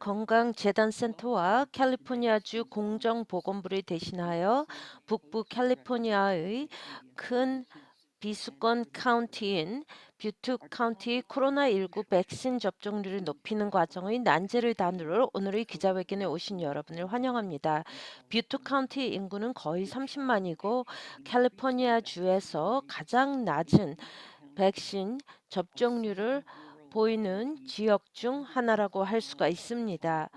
국민건강재단센터와 캘리포니아주 공정보건부를 대신하여 북부 캘리포니아의 큰 비수권 카운티인 뷰트 카운티 코로나19 백신 접종률을 높이는 과정의 난제를 다루러 오늘의 기자회견에 오신 여러분을 환영합니다. 뷰트 카운티 인구는 거의 30만이고 캘리포니아 주에서 가장 낮은 백신 접종률을 보이는 지역 중 하나라고 할 수가 있습니다.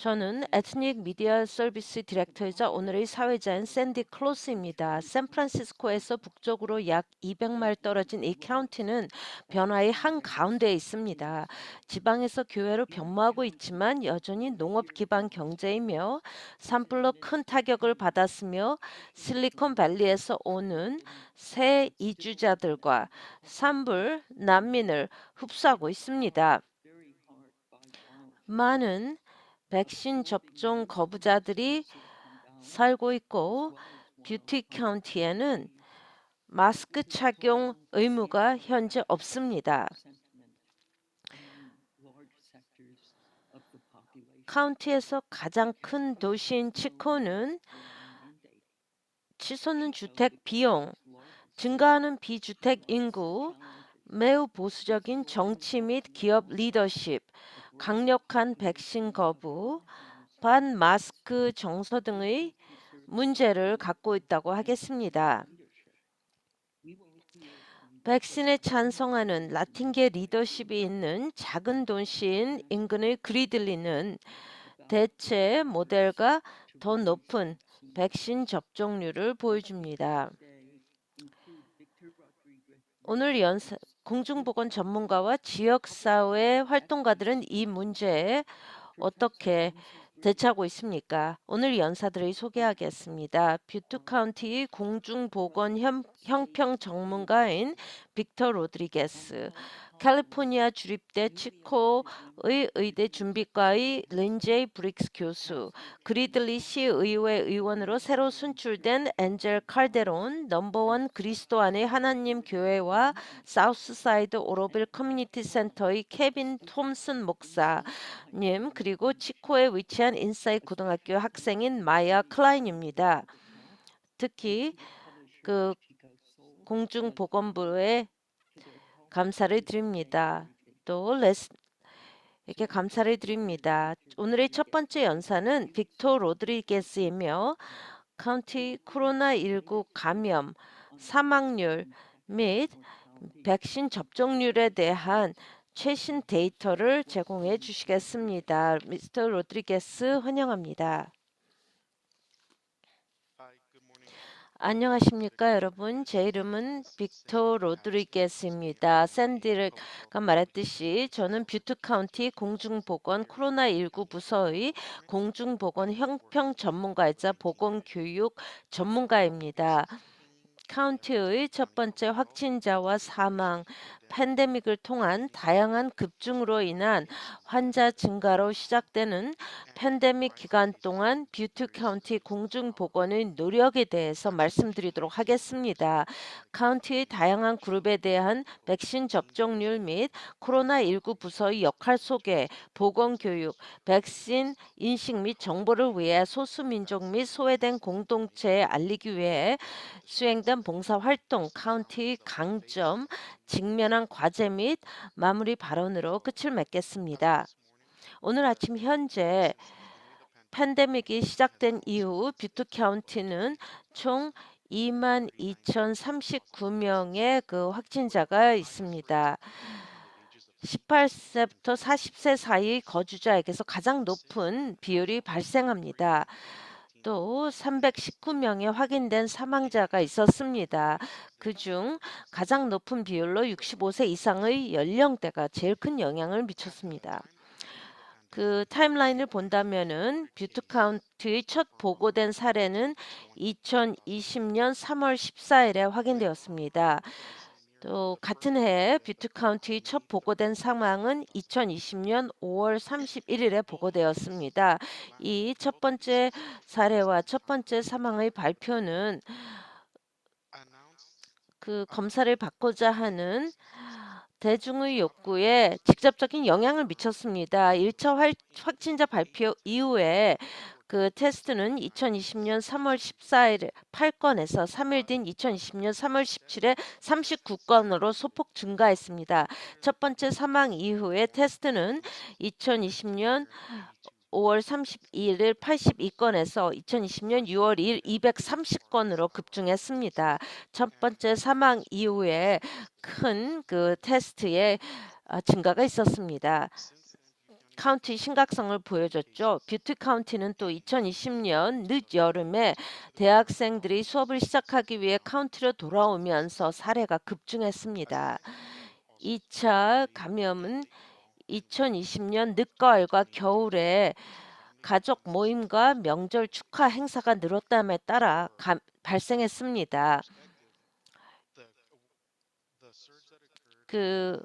저는 에트닉 미디어 서비스 디렉터이자 오늘의 사회자인 샌디 클로스입니다. 샌프란시스코에서 북쪽으로 약 200마일 떨어진 이 카운티는 변화의 한가운데에 있습니다. 지방에서 교회로 변모하고 있지만 여전히 농업 기반 경제이며 산불로 큰 타격을 받았으며 실리콘밸리에서 오는 새 이주자들과 산불 난민을 흡수하고 있습니다. 많은 백신 접종 거부자들이 살고 있고 뷰티 카운티에는 마스크 착용 의무가 현재 없습니다. 카운티에서 가장 큰 도시인 치코는 치솟는 주택 비용, 증가하는 비주택 인구, 매우 보수적인 정치 및 기업 리더십, 강력한 백신 거부, 반마스크 정서 등의 문제를 갖고 있다고 하겠습니다. 백신에 찬성하는 라틴계 리더십이 있는 작은 도시인 인근의 그리들리는 대체 모델과 더 높은 백신 접종률을 보여줍니다. 오늘 공중보건 전문가와 지역사회 활동가들은 이 문제에 어떻게 대처하고 있습니까? 오늘 연사들을 소개하겠습니다. 뷰트 카운티 공중보건 형평 전문가인 빅터 로드리게스, 캘리포니아 주립대 치코의 의대 준비과의 린제이 브릭스 교수, 그리들리 시의회 의원으로 새로 선출된 엔젤 칼데론, 넘버원 그리스도 안의 하나님 교회와 사우스사이드 오로빌 커뮤니티 센터의 케빈 톰슨 목사님, 그리고 치코에 위치한 인사이 고등학교 학생인 마야 클라인입니다. 특히 그 공중보건부에 감사를 드립니다. 또 이렇게 감사를 드립니다. 오늘의 첫 번째 연사는 빅토 로드리게스이며 카운티 코로나19 감염, 사망률 및 백신 접종률에 대한 최신 데이터를 제공해 주시겠습니다. 미스터 로드리게스 환영합니다. 안녕하십니까 여러분. 제 이름은 빅터 로드리게스입니다. 샌디가 말했듯이 저는 뷰트 카운티 공중보건 코로나19 부서의 공중보건 형평 전문가이자 보건교육 전문가입니다. 카운티의 첫 번째 확진자와 사망, 팬데믹을 통한 다양한 급증으로 인한 환자 증가로 시작되는 팬데믹 기간 동안 뷰트 카운티 공중보건의 노력에 대해서 말씀드리도록 하겠습니다. 카운티의 다양한 그룹에 대한 백신 접종률 및 코로나19 부서의 역할 소개, 보건교육, 백신 인식 및 정보를 위해 소수민족 및 소외된 공동체에 알리기 위해 수행된 봉사활동, 카운티 강점, 직면한 과제 및 마무리 발언으로 끝을 맺겠습니다. 오늘 아침 현재 팬데믹이 시작된 이후 뷰트 카운티는 총 22,039명의 그 확진자가 있습니다. 18세부터 40세 사이 거주자에게서 가장 높은 비율이 발생합니다. 또 319명의 확인된 사망자가 있었습니다. 그중 가장 높은 비율로 65세 이상의 연령대가 제일 큰 영향을 미쳤습니다. 그 타임라인을 본다면은 뷰트 카운티의 첫 보고된 사례는 2020년 3월 14일에 확인되었습니다. 또 같은 해 뷰트 카운티 첫 보고된 사망은 2020년 5월 31일에 보고되었습니다. 이 첫 번째 사례와 첫 번째 사망의 발표는 그 검사를 받고자 하는 대중의 욕구에 직접적인 영향을 미쳤습니다. 1차 확진자 발표 이후에 그 테스트는 2020년 3월 14일 8건에서 3일 뒤인 2020년 3월 17일 39건으로 소폭 증가했습니다. 첫 번째 사망 이후에 테스트는 2020년 5월 32일 82건에서 2020년 6월 2일 230건으로 급증했습니다. 첫 번째 사망 이후에 큰 그 테스트의 증가가 있었습니다. 카운티 심각성을 보여줬죠. 뷰티 카운티는 또 2020년 늦여름에 대학생들이 수업을 시작하기 위해 카운티로 돌아오면서 사례가 급증했습니다. 2차 감염은 2020년 늦가을과 겨울에 가족 모임과 명절 축하 행사가 늘었다에 따라 발생했습니다. 그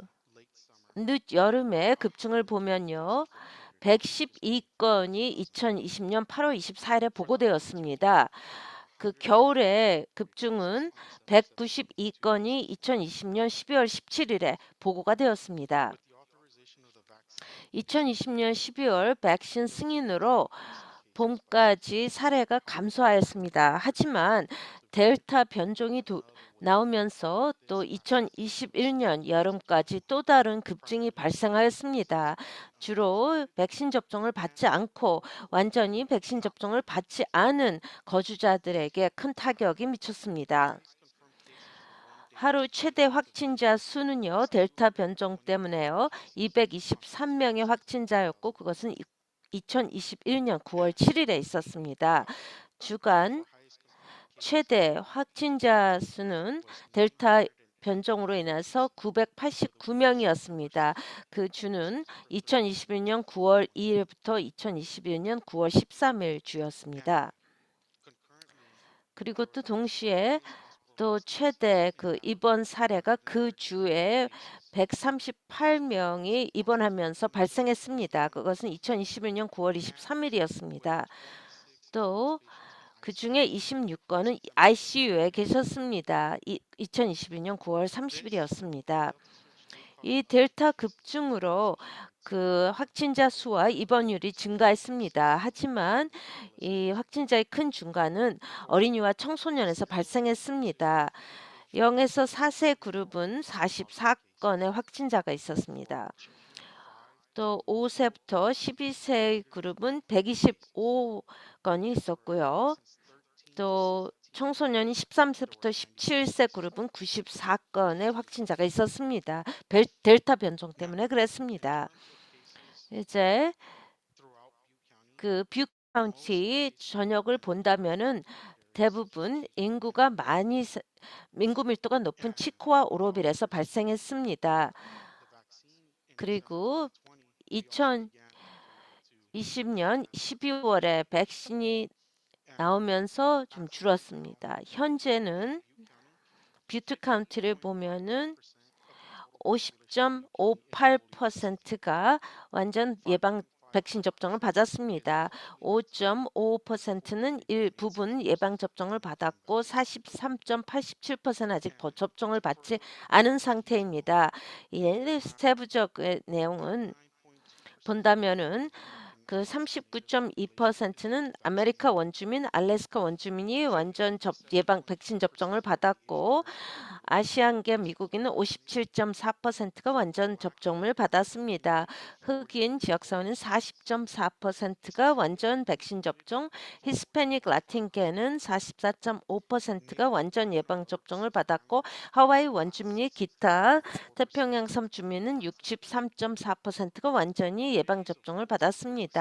늦여름에 급증을 보면요. 112건이 2020년 8월 24일에 보고되었습니다. 그 겨울에 급증은 192건이 2020년 12월 17일에 보고가 되었습니다. 2020년 12월 백신 승인으로 봄까지 사례가 감소하였습니다. 하지만 델타 변종이 나오면서 또 2021년 여름까지 또 다른 급증이 발생하였습니다. 주로 백신 접종을 받지 않고 완전히 백신 접종을 받지 않은 거주자들에게 큰 타격이 미쳤습니다. 하루 최대 확진자 수는요. 델타 변종 때문에요. 223명의 확진자였고 그것은 2021년 9월 7일에 있었습니다. 주간 최대 확진자 수는 델타 변종으로 인해서 989명이었습니다. 그 주는 2021년 9월 2일부터 2021년 9월 13일 주였습니다. 그리고 또 동시에 또 최대 그 입원 사례가 그 주에 138명이 입원하면서 발생했습니다. 그것은 2021년 9월 23일이었습니다. 또 그 중에 26건은 ICU에 계셨습니다. 2021년 9월 30일이었습니다. 이 델타 급증으로 그 확진자 수와 입원율이 증가했습니다. 하지만 이 확진자의 큰 증가는 어린이와 청소년에서 발생했습니다. 0에서 4세 그룹은 44건의 확진자가 있었습니다. 또 5세부터 12세 그룹은 125건이 있었고요. 또 청소년이 13세부터 17세 그룹은 94건의 확진자가 있었습니다. 델타 변종 때문에 그랬습니다. 이제 그 뷰 카운티 전역을 본다면은 대부분 인구 밀도가 높은 치코와 오로빌에서 발생했습니다. 그리고 2020년 12월에 백신이 나오면서 좀 줄었습니다. 현재는 뷰티 카운티를 보면은 50.58%가 완전 예방 백신 접종을 받았습니다. 5.55%는 일부분 예방 접종을 받았고 43.87%는 아직 접종을 받지 않은 상태입니다. 이 세부적인 내용은 본다면은 그 39.2%는 아메리카 원주민, 알래스카 원주민이 완전 예방 백신 접종을 받았고 아시안계 미국인은 57.4%가 완전 접종을 받았습니다. 흑인 지역사회는 40.4%가 완전 백신 접종, 히스패닉 라틴계는 44.5%가 완전 예방 접종을 받았고 하와이 원주민이 기타 태평양 섬 주민은 63.4%가 완전히 예방 접종을 받았습니다.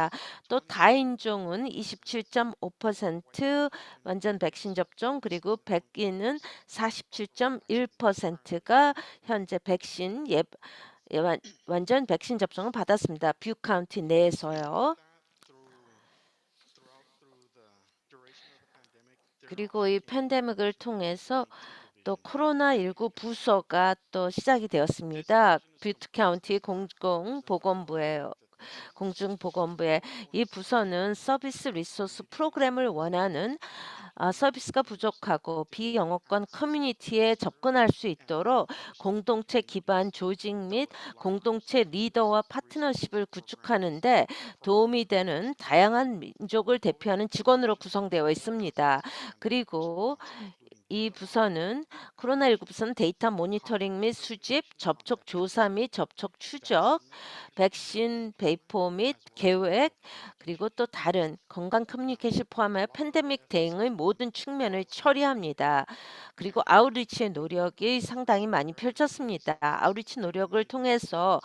또 다인종은 27.5% 완전 백신 접종 그리고 백인은 47.1%가 현재 완전 백신 접종을 받았습니다. 뷰 카운티 내에서요. 그리고 이 팬데믹을 통해서 또 코로나19 부서가 또 시작이 되었습니다. 뷰트 카운티 공공보건부예요. 공중보건부의 이 부서는 서비스 리소스 프로그램을 원하는 서비스가 부족하고 비영어권 커뮤니티에 접근할 수 있도록 공동체 기반 조직 및 공동체 리더와 파트너십을 구축하는 데 도움이 되는 다양한 민족을 대표하는 직원으로 구성되어 있습니다. 그리고 이 부서는 코로나19 부서는 데이터 모니터링 및 수집, 접촉 조사 및 접촉 추적, 백신 배포 및 계획, 그리고 또 다른 건강 커뮤니케이션 포함하여 팬데믹 대응의 모든 측면을 처리합니다. 그리고 아웃리치의 노력이 상당히 많이 펼쳤습니다. 아웃리치 노력을 통해서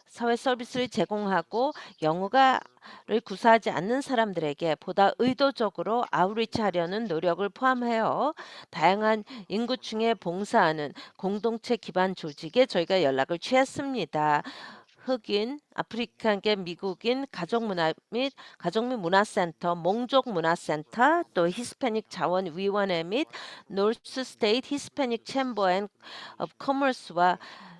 사회 서비스를 제공하고 영어가를 구사하지 않는 사람들에게 보다 의도적으로 아웃리치 하려는 노력을 포함하여 다양한 인구층에 봉사하는 공동체 기반 조직에 저희가 연락을 취했습니다. 흑인, 아프리카계 미국인 가족문화 및 가족 및 문화센터, 몽족 문화센터, 또 히스패닉 자원위원회 및 노스 스테이트 히스패닉 챔버 앤 커머스와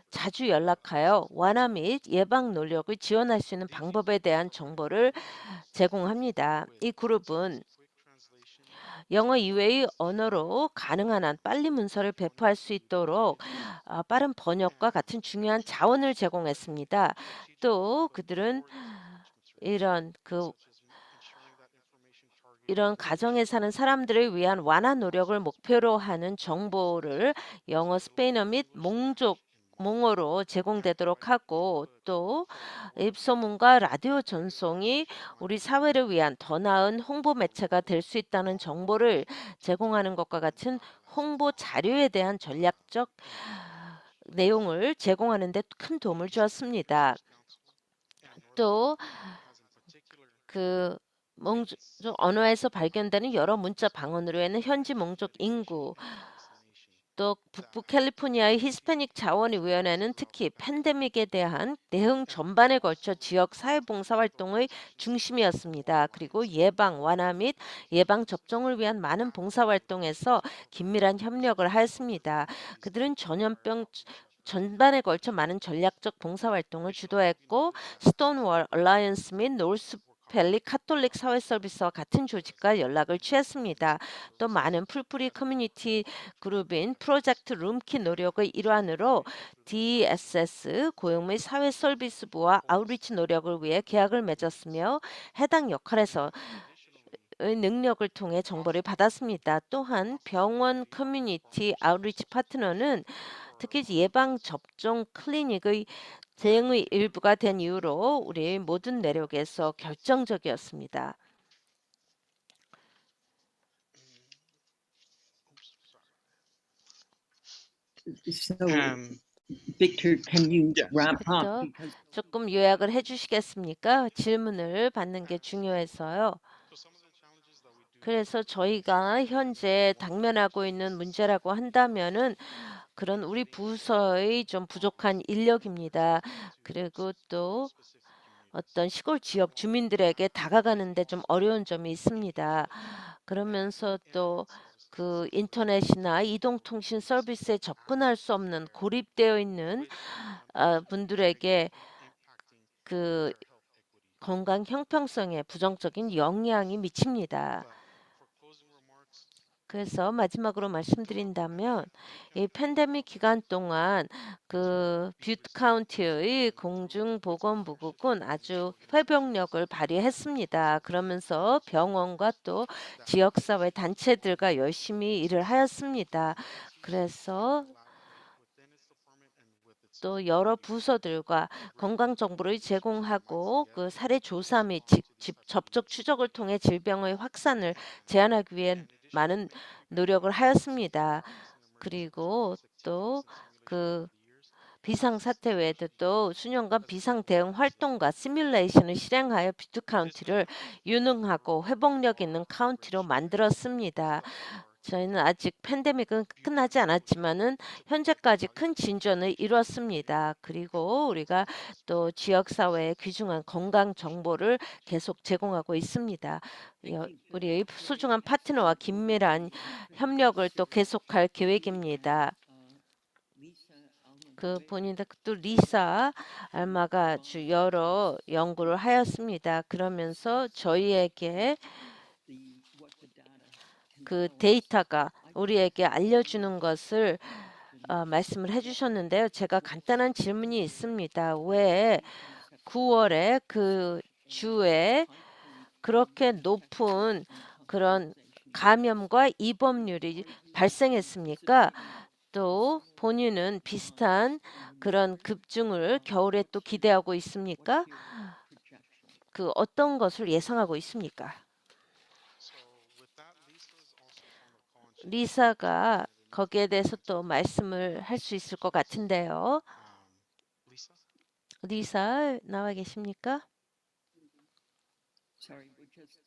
자주 연락하여 완화 및 예방 노력을 지원할 수 있는 방법에 대한 정보를 제공합니다. 이 그룹은 영어 이외의 언어로 가능한 한 빨리 문서를 배포할 수 있도록 빠른 번역과 같은 중요한 자원을 제공했습니다. 또 그들은 이런 그 이런 가정에 사는 사람들을 위한 완화 노력을 목표로 하는 정보를 영어, 스페인어 및 몽어로 제공되도록 하고 또 입소문과 라디오 전송이 우리 사회를 위한 더 나은 홍보 매체가 될 수 있다는 정보를 제공하는 것과 같은 홍보 자료에 대한 전략적 내용을 제공하는 데 큰 도움을 주었습니다. 또 그 몽족 언어에서 발견되는 여러 문자 방언으로 인한 현지 몽족 인구, 또 북부 캘리포니아의 히스패닉 자원위원회는 특히 팬데믹에 대한 대응 전반에 걸쳐 지역 사회봉사 활동의 중심이었습니다. 그리고 예방, 완화 및 예방 접종을 위한 많은 봉사 활동에서 긴밀한 협력을 하였습니다. 그들은 전염병 전반에 걸쳐 많은 전략적 봉사 활동을 주도했고 스톤월 얼라이언스 및 노스 밸리 카톨릭 사회 서비스와 같은 조직과 연락을 취했습니다. 또 많은 풀뿌리 커뮤니티 그룹인 프로젝트 룸키 노력의 일환으로 DSS 고용 및 사회 서비스부와 아웃리치 노력을 위해 계약을 맺었으며 해당 역할에서 의 능력을 통해 정보를 받았습니다. 또한 병원 커뮤니티 아웃리치 파트너는 특히 예방 접종 클리닉의 대응의 일부가 된 이후로 우리 모든 내력에서 결정적이었습니다. So, Um, Victor, can you yes. wrap up? 빅터, Because 조금 요약을 해주시겠습니까? 질문을 받는 게 중요해서요. 그래서 저희가 현재 당면하고 있는 문제라고 한다면은 그런 우리 부서의 좀 부족한 인력입니다. 그리고 또 어떤 시골 지역 주민들에게 다가가는데 좀 어려운 점이 있습니다. 그러면서 또 그 인터넷이나 이동통신 서비스에 접근할 수 없는 고립되어 있는 분들에게 그 건강 형평성에 부정적인 영향이 미칩니다. 그래서 마지막으로 말씀드린다면 이 팬데믹 기간 동안 그 뷰트 카운티의 공중보건부국은 아주 회복력을 발휘했습니다. 그러면서 병원과 또 지역사회 단체들과 열심히 일을 하였습니다. 그래서 또 여러 부서들과 건강 정보를 제공하고 그 사례 조사 및 접촉 추적을 통해 질병의 확산을 제한하기 위해 많은 노력을 하였습니다. 그리고 또 그 비상사태 외에도 또 수년간 비상 대응 활동과 시뮬레이션을 실행하여 뷰트 카운티를 유능하고 회복력 있는 카운티로 만들었습니다. 저희는 아직 팬데믹은 끝나지 않았지만은 현재까지 큰 진전을 이뤘습니다. 그리고 우리가 또 지역 사회에 귀중한 건강 정보를 계속 제공하고 있습니다. 우리의 소중한 파트너와 긴밀한 협력을 또 계속할 계획입니다. 그 본인들 또 리사 알마가 아주 여러 연구를 하였습니다. 그러면서 저희에게 그 데이터가 우리에게 알려주는 것을 말씀을 해주셨는데요. 제가 간단한 질문이 있습니다. 왜 9월에 그 주에 그렇게 높은 그런 감염과 입원율이 발생했습니까? 또 본인은 비슷한 그런 급증을 겨울에 또 기대하고 있습니까? 그 어떤 것을 예상하고 있습니까? 리사가 거기에 대해서 또 말씀을 할 수 있을 것 같은데요. 리사 나와 계십니까? Sorry, we're just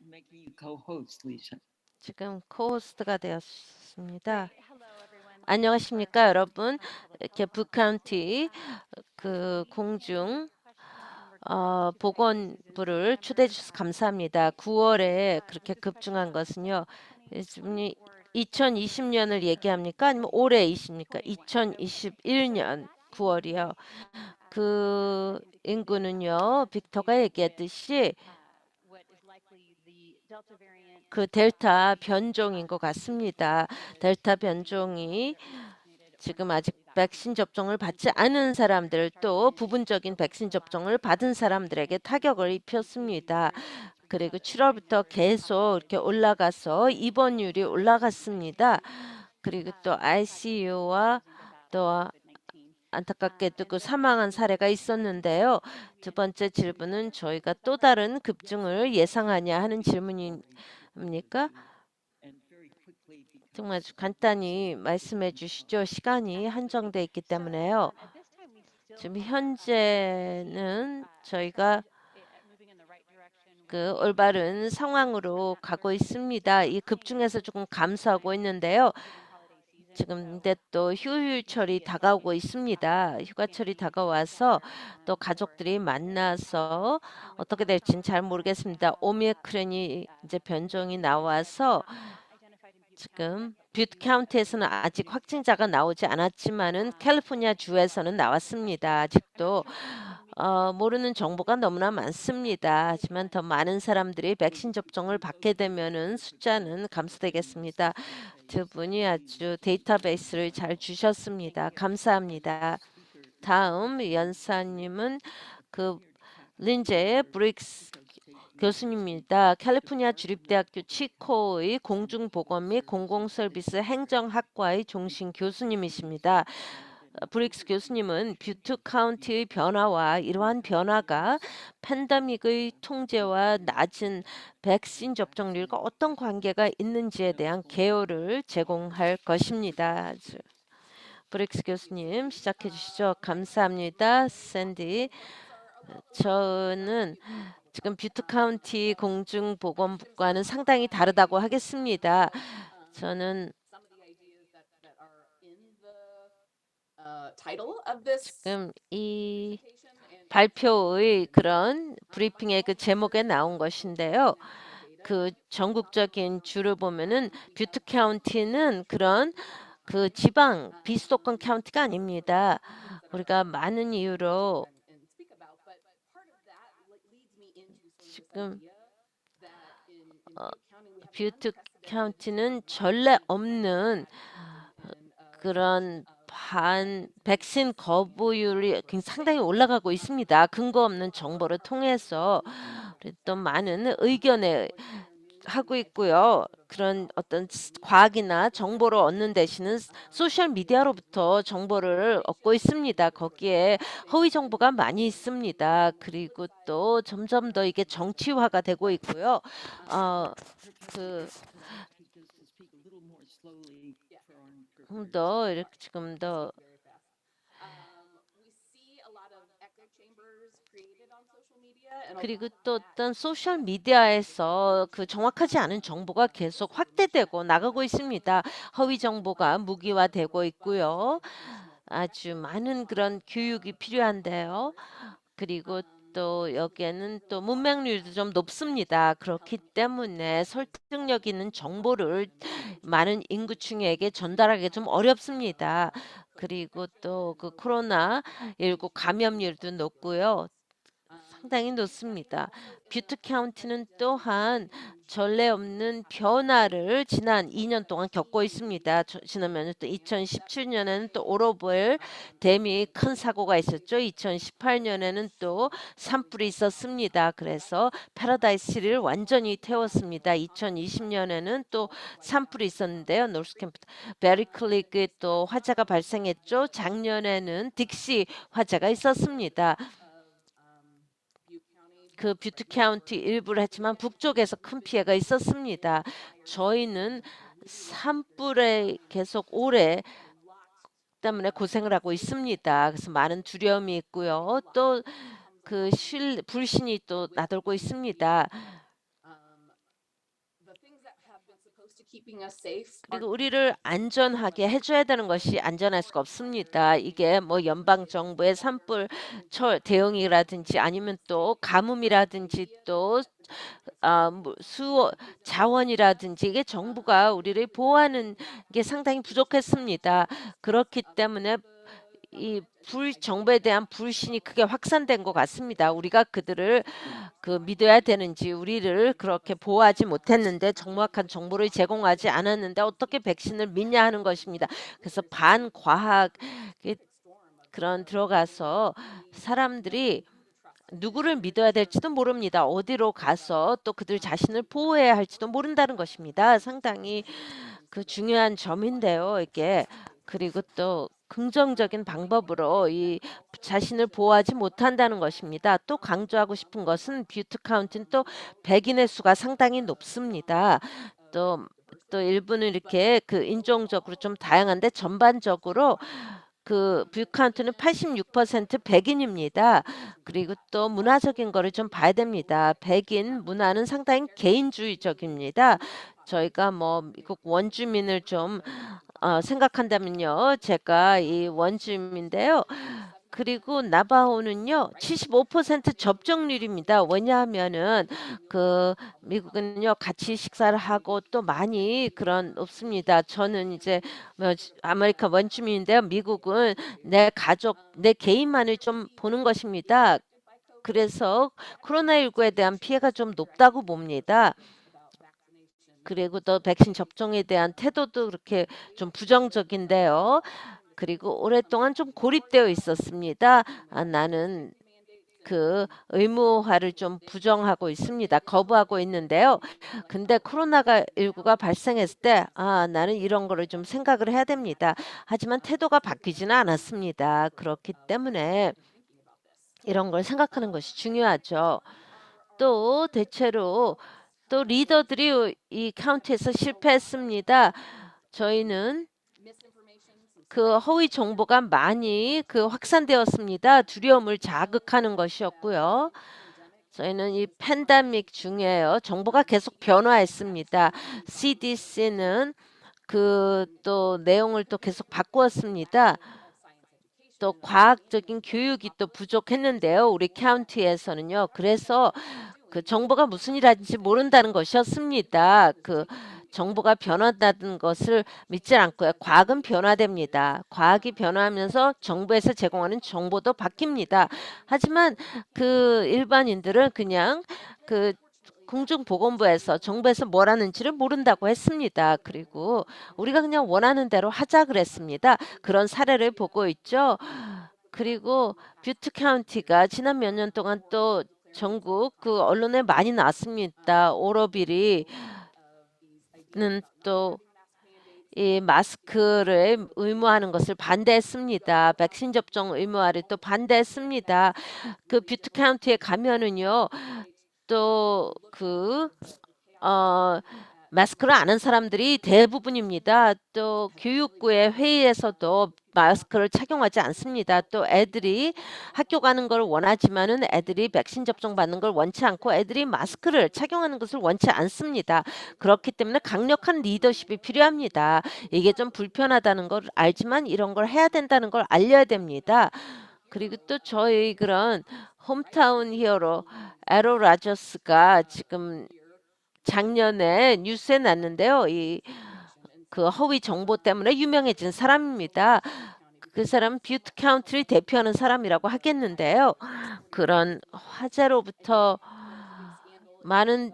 making you co-host, Lisa. 지금 코호스트가 되었습니다. 안녕하십니까, 여러분. 이렇게 북카운티 그 공중 보건부를 초대해 주셔서 감사합니다. 9월에 그렇게 급증한 것은요. 2020년을 얘기합니까? 아니면 올해이십니까? 2021년 9월이요. 그 인구는요. 빅터가 얘기했듯이 그 델타 변종인 것 같습니다. 델타 변종이 지금 아직 백신 접종을 받지 않은 사람들 또 부분적인 백신 접종을 받은 사람들에게 타격을 입혔습니다. 그리고 7월부터 계속 이렇게 올라가서 입원율이 올라갔습니다. 그리고 또 ICU와 또 안타깝게도 그 사망한 사례가 있었는데요. 두 번째 질문은 저희가 또 다른 급증을 예상하냐 하는 질문입니까? 정말 아주 간단히 말씀해 주시죠. 시간이 한정돼 있기 때문에요. 지금 현재는 저희가 그 올바른 상황으로 가고 있습니다. 이 급중에서 조금 감소하고 있는데요. 지금 근데 또 휴일철이 다가오고 있습니다. 휴가철이 다가와서 또 가족들이 만나서 어떻게 될지는 잘 모르겠습니다. 오미크론이 이제 변종이 나와서 지금 뷰트 카운티에서는 아직 확진자가 나오지 않았지만은 캘리포니아 주에서는 나왔습니다. 아직도 모르는 정보가 너무나 많습니다. 하지만 더 많은 사람들이 백신 접종을 받게 되면은 숫자는 감소되겠습니다. 두 분이 아주 데이터베이스를 잘 주셨습니다. 감사합니다. 다음 연사님은 그 린제 브릭스 교수님입니다. 캘리포니아 주립대학교 치코의 공중보건 및 공공서비스 행정학과의 종신 교수님이십니다. 브릭스 교수님은 뷰트 카운티의 변화와 이러한 변화가 팬데믹의 통제와 낮은 백신 접종률과 어떤 관계가 있는지에 대한 개요를 제공할 것입니다. 브릭스 교수님 시작해 주시죠. 감사합니다. 샌디. 저는 지금 뷰트 카운티 공중보건국과는 상당히 다르다고 하겠습니다. 저는 지금 이 발표의 그런 브리핑의 그 제목에 나온 것인데요. 그 전국적인 주를 보면은 뷰트 카운티는 그런 그 지방 비수도권 카운티가 아닙니다. 우리가 많은 이유로 지금 뷰트 카운티는 전례 없는 그런 백신 거부율이 상당히 올라가고 있습니다. 근거 없는 정보를 통해서 또 많은 의견에 하고 있고요. 그런 어떤 과학이나 정보를 얻는 대신은 소셜 미디어로부터 정보를 얻고 있습니다. 거기에 허위 정보가 많이 있습니다. 그리고 또 점점 더 이게 정치화가 되고 있고요. 더 이렇게 지금 더 그리고 또 어떤 소셜 미디어에서 그 정확하지 않은 정보가 계속 확대되고 나가고 있습니다. 허위 정보가 무기화되고 있고요. 아주 많은 그런 교육이 필요한데요. 그리고 또 여기에는 또 문맹률도 좀 높습니다. 그렇기 때문에 설득력 있는 정보를 많은 인구층에게 전달하기가 좀 어렵습니다. 그리고 또 그 코로나19 감염률도 높고요. 상당히 높습니다. 뷰트 카운티는 또한 전례 없는 변화를 지난 2년 동안 겪고 있습니다. 지난번에 또 2017년에는 또 오로벨 댐이 큰 사고가 있었죠. 2018년에는 또 산불이 있었습니다. 그래서 패러다이스를 완전히 태웠습니다. 2020년에는 또 산불이 있었는데요. 노스캠프 베리클릭에 또 화재가 발생했죠. 작년에는 딕시 화재가 있었습니다. 그 뷰트 카운티 일부를 했지만 북쪽에서 큰 피해가 있었습니다. 저희는 산불에 계속 오래 때문에 고생을 하고 있습니다. 그래서 많은 두려움이 있고요. 또 그 불신이 또 나돌고 있습니다. 그리고 우리를 안전하게 해줘야 되는 것이 안전할 수가 없습니다. 이게 뭐 연방 정부의 산불 대응이라든지 아니면 또 가뭄이라든지 또 수호 자원이라든지 이게 정부가 우리를 보호하는 게 상당히 부족했습니다. 그렇기 때문에 이 정부에 대한 불신이 크게 확산된 것 같습니다. 우리가 그들을 믿어야 되는지 우리를 그렇게 보호하지 못했는데 정확한 정보를 제공하지 않았는데 어떻게 백신을 믿냐 하는 것입니다. 그래서 반과학 그런 들어가서 사람들이 누구를 믿어야 될지도 모릅니다. 어디로 가서 또 그들 자신을 보호해야 할지도 모른다는 것입니다. 상당히 중요한 점인데요. 이게 그리고 또 긍정적인 방법으로 이 자신을 보호하지 못한다는 것입니다. 또 강조하고 싶은 것은 뷰트 카운티는 또 백인의 수가 상당히 높습니다. 또 일부는 이렇게 인종적으로 좀 다양한데 전반적으로 뷰 카운트는 86% 백인입니다. 그리고 또 문화적인 거를 좀 봐야 됩니다. 백인 문화는 상당히 개인주의적입니다. 저희가 뭐 미국 원주민을 좀 생각한다면요. 제가 이 원주민인데요. 그리고 나바호는요 75% 접종률입니다. 왜냐하면은 미국은요 같이 식사를 하고 또 많이 그런 없습니다. 저는 이제 뭐 아메리카 원주민인데요. 미국은 내 가족, 내 개인만을 좀 보는 것입니다. 그래서 코로나19에 대한 피해가 좀 높다고 봅니다. 그리고 또 백신 접종에 대한 태도도 그렇게 좀 부정적인데요. 그리고 오랫동안 좀 고립되어 있었습니다. 나는 의무화를 좀 부정하고 있습니다. 거부하고 있는데요. 근데 코로나가 19가 발생했을 때 나는 이런 거를 좀 생각을 해야 됩니다. 하지만 태도가 바뀌지는 않았습니다. 그렇기 때문에 이런 걸 생각하는 것이 중요하죠. 또 대체로 또 리더들이 이 카운티에서 실패했습니다. 저희는 허위 정보가 많이 확산되었습니다. 두려움을 자극하는 것이었고요. 저희는 이 팬데믹 중에요. 정보가 계속 변화했습니다. CDC는 또 내용을 또 계속 바꾸었습니다. 또 과학적인 교육이 또 부족했는데요. 우리 카운티에서는요. 그래서 정보가 무슨 일하는지 모른다는 것이었습니다. 정보가 변화한다는 것을 믿지 않고요. 과학은 변화됩니다. 과학이 변화하면서 정부에서 제공하는 정보도 바뀝니다. 하지만 일반인들은 그냥 공중보건부에서 정부에서 뭘 하는지를 모른다고 했습니다. 그리고 우리가 그냥 원하는 대로 하자 그랬습니다. 그런 사례를 보고 있죠. 그리고 뷰트 카운티가 지난 몇 년 동안 또 전국 언론에 많이 나왔습니다. 오로빌이 또 이 마스크를 의무화하는 것을 반대했습니다. 백신 접종 의무화를 또 반대했습니다. 뷰트 카운티에 가면은요. 또 마스크를 안 한 사람들이 대부분입니다. 또 교육부의 회의에서도 마스크를 착용하지 않습니다. 또 애들이 학교 가는 걸 원하지만은 애들이 백신 접종 받는 걸 원치 않고 애들이 마스크를 착용하는 것을 원치 않습니다. 그렇기 때문에 강력한 리더십이 필요합니다. 이게 좀 불편하다는 걸 알지만 이런 걸 해야 된다는 걸 알려야 됩니다. 그리고 또 저희 그런 홈타운 히어로 에로 라저스가 지금 작년에 뉴스에 났는데요. 그 허위 정보 때문에 유명해진 사람입니다. 그 사람 뷰트 카운티를 대표하는 사람이라고 하겠는데요. 그런 화제로부터 많은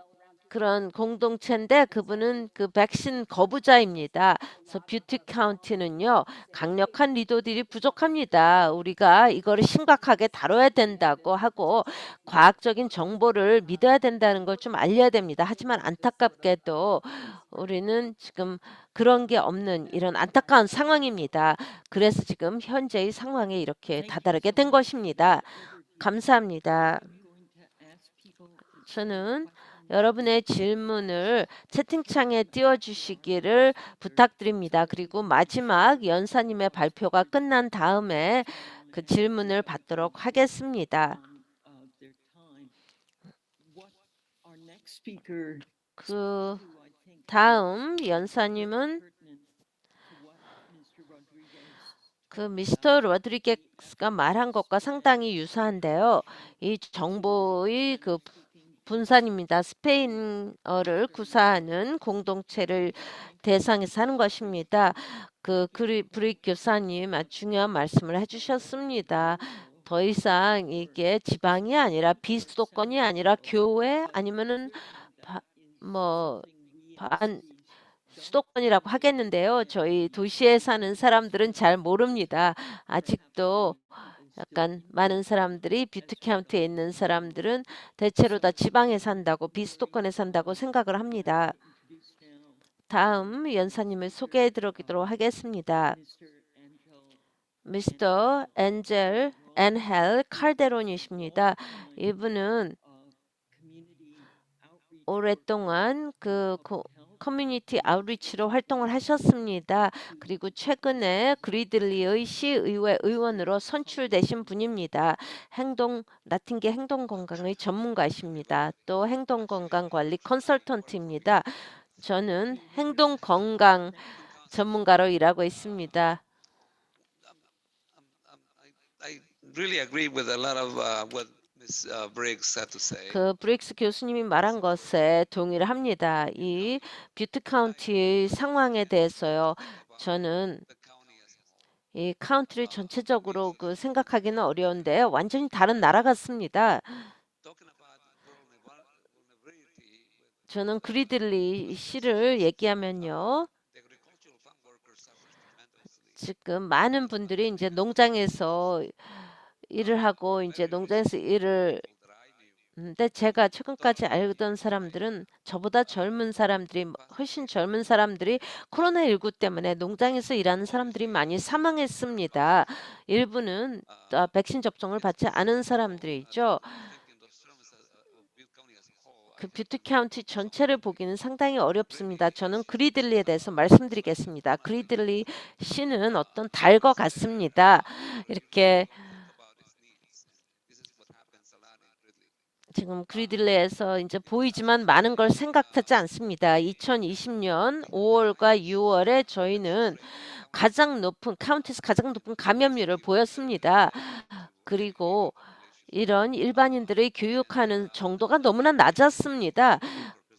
그런 공동체인데 그분은 그 백신 거부자입니다. 그래서 뷰티 카운티는요, 강력한 리더들이 부족합니다. 우리가 이거를 심각하게 다뤄야 된다고 하고 과학적인 정보를 믿어야 된다는 걸 좀 알려야 됩니다. 하지만 안타깝게도 우리는 지금 그런 게 없는 이런 안타까운 상황입니다. 그래서 지금 현재의 상황에 이렇게 Thank you 다다르게 so 된 much. 것입니다. 감사합니다. I'm going to ask people to put their 저는 questions 여러분의 질문을 채팅창에 띄워주시기를 부탁드립니다. 그리고 마지막 연사님의 발표가 끝난 다음에 그 질문을 받도록 하겠습니다. on their time. What our next speaker 그 who I think 다음 is very 연사님은 pertinent to what Mr. Rodriguez 그 talked 미스터 about. 로드리게스가 말한 것과 상당히 유사한데요. 이 정보의 그 분산입니다. 스페인어를 구사하는 공동체를 대상에서 하는 것입니다. 브릭 교사님 아주 중요한 말씀을 해주셨습니다. 더 이상 이게 지방이 아니라 비수도권이 아니라 교회 아니면은 뭐 반 수도권이라고 하겠는데요. 저희 도시에 사는 사람들은 잘 모릅니다. 아직도 약간 많은 사람들이 뷰티 카운티에 있는 사람들은 대체로 다 지방에 산다고 비수도권에 산다고 생각을 합니다. 다음 연사님을 소개해 드리도록 하겠습니다. 미스터 엔젤 앤헬 칼데론이십니다. 이분은 오랫동안 커뮤니티 아웃리치로 활동을 하셨습니다. 그리고 최근에 그리들리의 시의회 의원으로 선출되신 분입니다. 나팅게 행동건강의 전문가이십니다. 또 행동건강관리 컨설턴트입니다. 저는 행동건강 전문가로 일하고 있습니다. I really agree with a lot of what Ms. Briggs had to say. 그 브릭스 교수님이 말한 것에 동의를 합니다. 이 뷰트 카운티의 상황에 대해서요. 저는 The county as a whole. 이 카운티를 전체적으로 그 생각하기는 어려운데 완전히 다른 나라 같습니다. Talking about vulnerability with 저는 그리들리 시를 얘기하면요. the agricultural farm workers suffers tremendously. 지금 많은 분들이 이제 농장에서 일을 하고 이제 농장에서 일을 People that I knew 근데 제가 최근까지 알던 사람들은 저보다 젊은 사람들이 훨씬 젊은 사람들이 코로나19 때문에 농장에서 일하는 사람들이 많이 사망했습니다. 일부는 백신 접종을 받지 않은 사람들이죠. affecting those terms of Butte County as a whole. 그 뷰트 카운티 전체를 보기는 상당히 어렵습니다. 저는 그리들리에 대해서 말씀드리겠습니다. 그리들리 시는 어떤 달과 같습니다. 이렇게 About its needs. This is what happens a lot in Ridley. 지금 그리들레에서 이제 보이지만 많은 걸 생각하지 않습니다. 2020년 5월과 6월에 저희는 카운티에서 가장 높은 감염률을 보였습니다. 그리고 이런 일반인들의 교육하는 정도가 너무나 낮았습니다.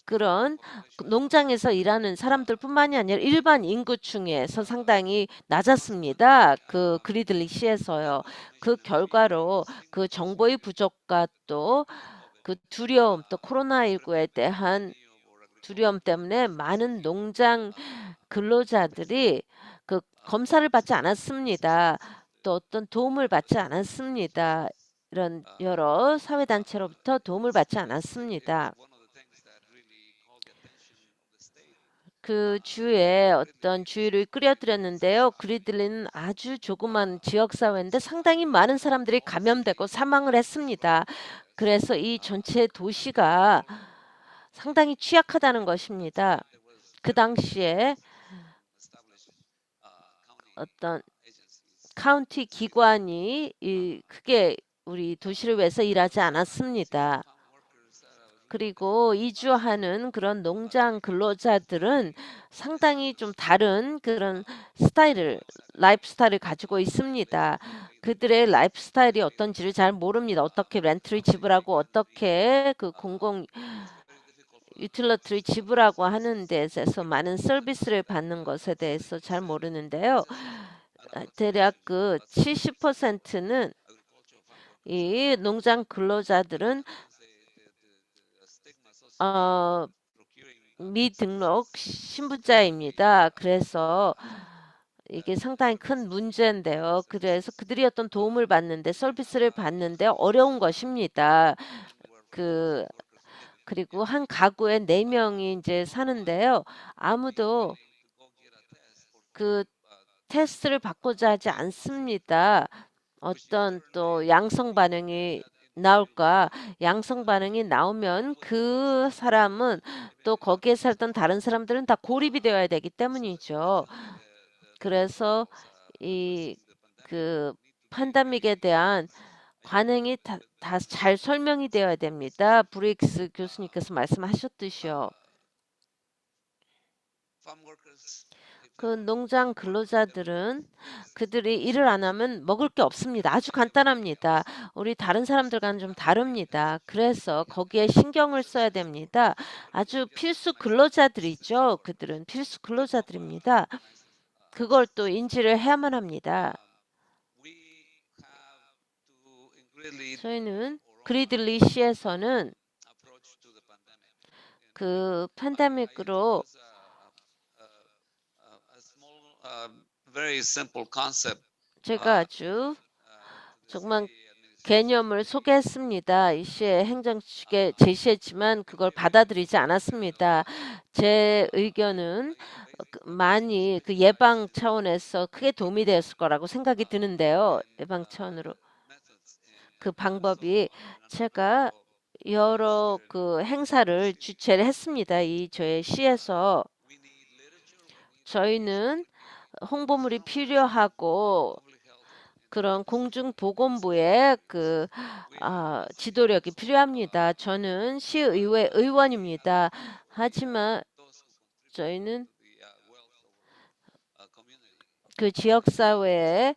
그런 농장에서 일하는 사람들뿐만이 아니라 일반 인구층에서 상당히 낮았습니다. 그 그리들리 시에서요. 그 결과로 그 정보의 부족과 또 그 두려움, 또 코로나19에 대한 두려움 때문에 많은 농장 근로자들이 그 검사를 받지 않았습니다. 또 어떤 도움을 받지 않았습니다. 이런 여러 사회단체로부터 도움을 받지 않았습니다. One of the things that really called the attention of the state 그 주에 어떤 주의를 끌어들였는데요. 그리들리는 아주 조그만 지역사회인데 상당히 많은 사람들이 감염되고 사망을 했습니다. 그래서 이 전체 도시가 상당히 취약하다는 것입니다. there was 그 당시에 established county 어떤 agencies 카운티 기관이 크게 우리 도시를 위해서 일하지 않았습니다. farm workers 그리고 이주하는 그런 농장 근로자들은 상당히 좀 다른 그런 라이프 스타일을 가지고 있습니다. 그들의 라이프 스타일이 어떤지를 잘 모릅니다. 어떻게 렌트를 지불하고 어떻게 그 공공 유틸러티를 지불하고 하는 데에서 많은 서비스를 받는 것에 대해서 잘 모르는데요. 대략 그 70%는 이 농장 근로자들은 미등록 신분자입니다. 그래서 이게 상당히 큰 문제인데요. 그래서 그들이 어떤 도움을 받는데 서비스를 받는데 어려운 것입니다. 그리고 한 가구에 4명이 이제 사는데요. 아무도 그 테스트를 받고자 하지 않습니다. 어떤 또 양성 반응이 나올까? 양성 반응이 나오면 그 사람은 또 거기에 살던 다른 사람들은 다 고립이 되어야 되기 때문이죠. 그래서 이 그 판데믹에 대한 관행이 다 잘 설명이 되어야 됩니다. 브릭스 교수님께서 말씀하셨듯이요. 그 농장 근로자들은 그들이 일을 안 하면 먹을 게 없습니다. 아주 간단합니다. 우리 다른 사람들과는 좀 다릅니다. 그래서 거기에 신경을 써야 됩니다. 아주 필수 근로자들이죠. 그들은 필수 근로자들입니다. 그걸 또 인지를 해야만 합니다. 저희는 그리들리 시에서는 그 팬데믹으로 very simple concept. 제가 아주 정말 개념을 소개했습니다. 이 시의 행정직에 제시했지만 그걸 받아들이지 않았습니다. 제 의견은 많이 그 예방 차원에서 크게 도움이 되었을 거라고 생각이 드는데요. 예방 차원으로 그 방법이 제가 여러 그 행사를 주최를 했습니다. 이 저의 시에서 저희는 홍보물이 필요하고 그런 공중보건부의 지도력이 필요합니다. 저는 시의회 의원입니다. 하지만 저희는 그 지역사회에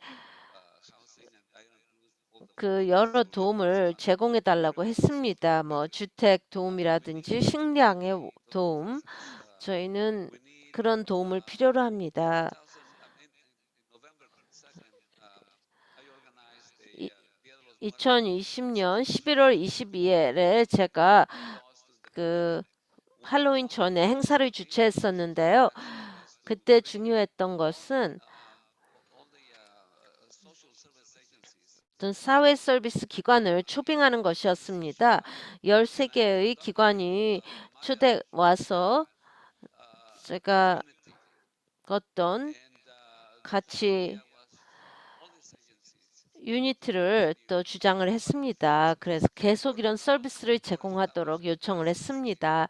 그 여러 도움을 제공해 달라고 했습니다. 뭐 주택 도움이라든지 식량의 도움, 저희는 그런 도움을 필요로 합니다. 2020년 11월 22일에 제가 그 할로윈 전에 행사를 주최했었는데요. 그때 중요했던 것은 어떤 사회 서비스 기관을 초빙하는 것이었습니다. 13개의 기관이 초대 와서 제가 어떤 같이 유니트를 또 주장을 했습니다. 그래서 계속 이런 서비스를 제공하도록 요청을 했습니다.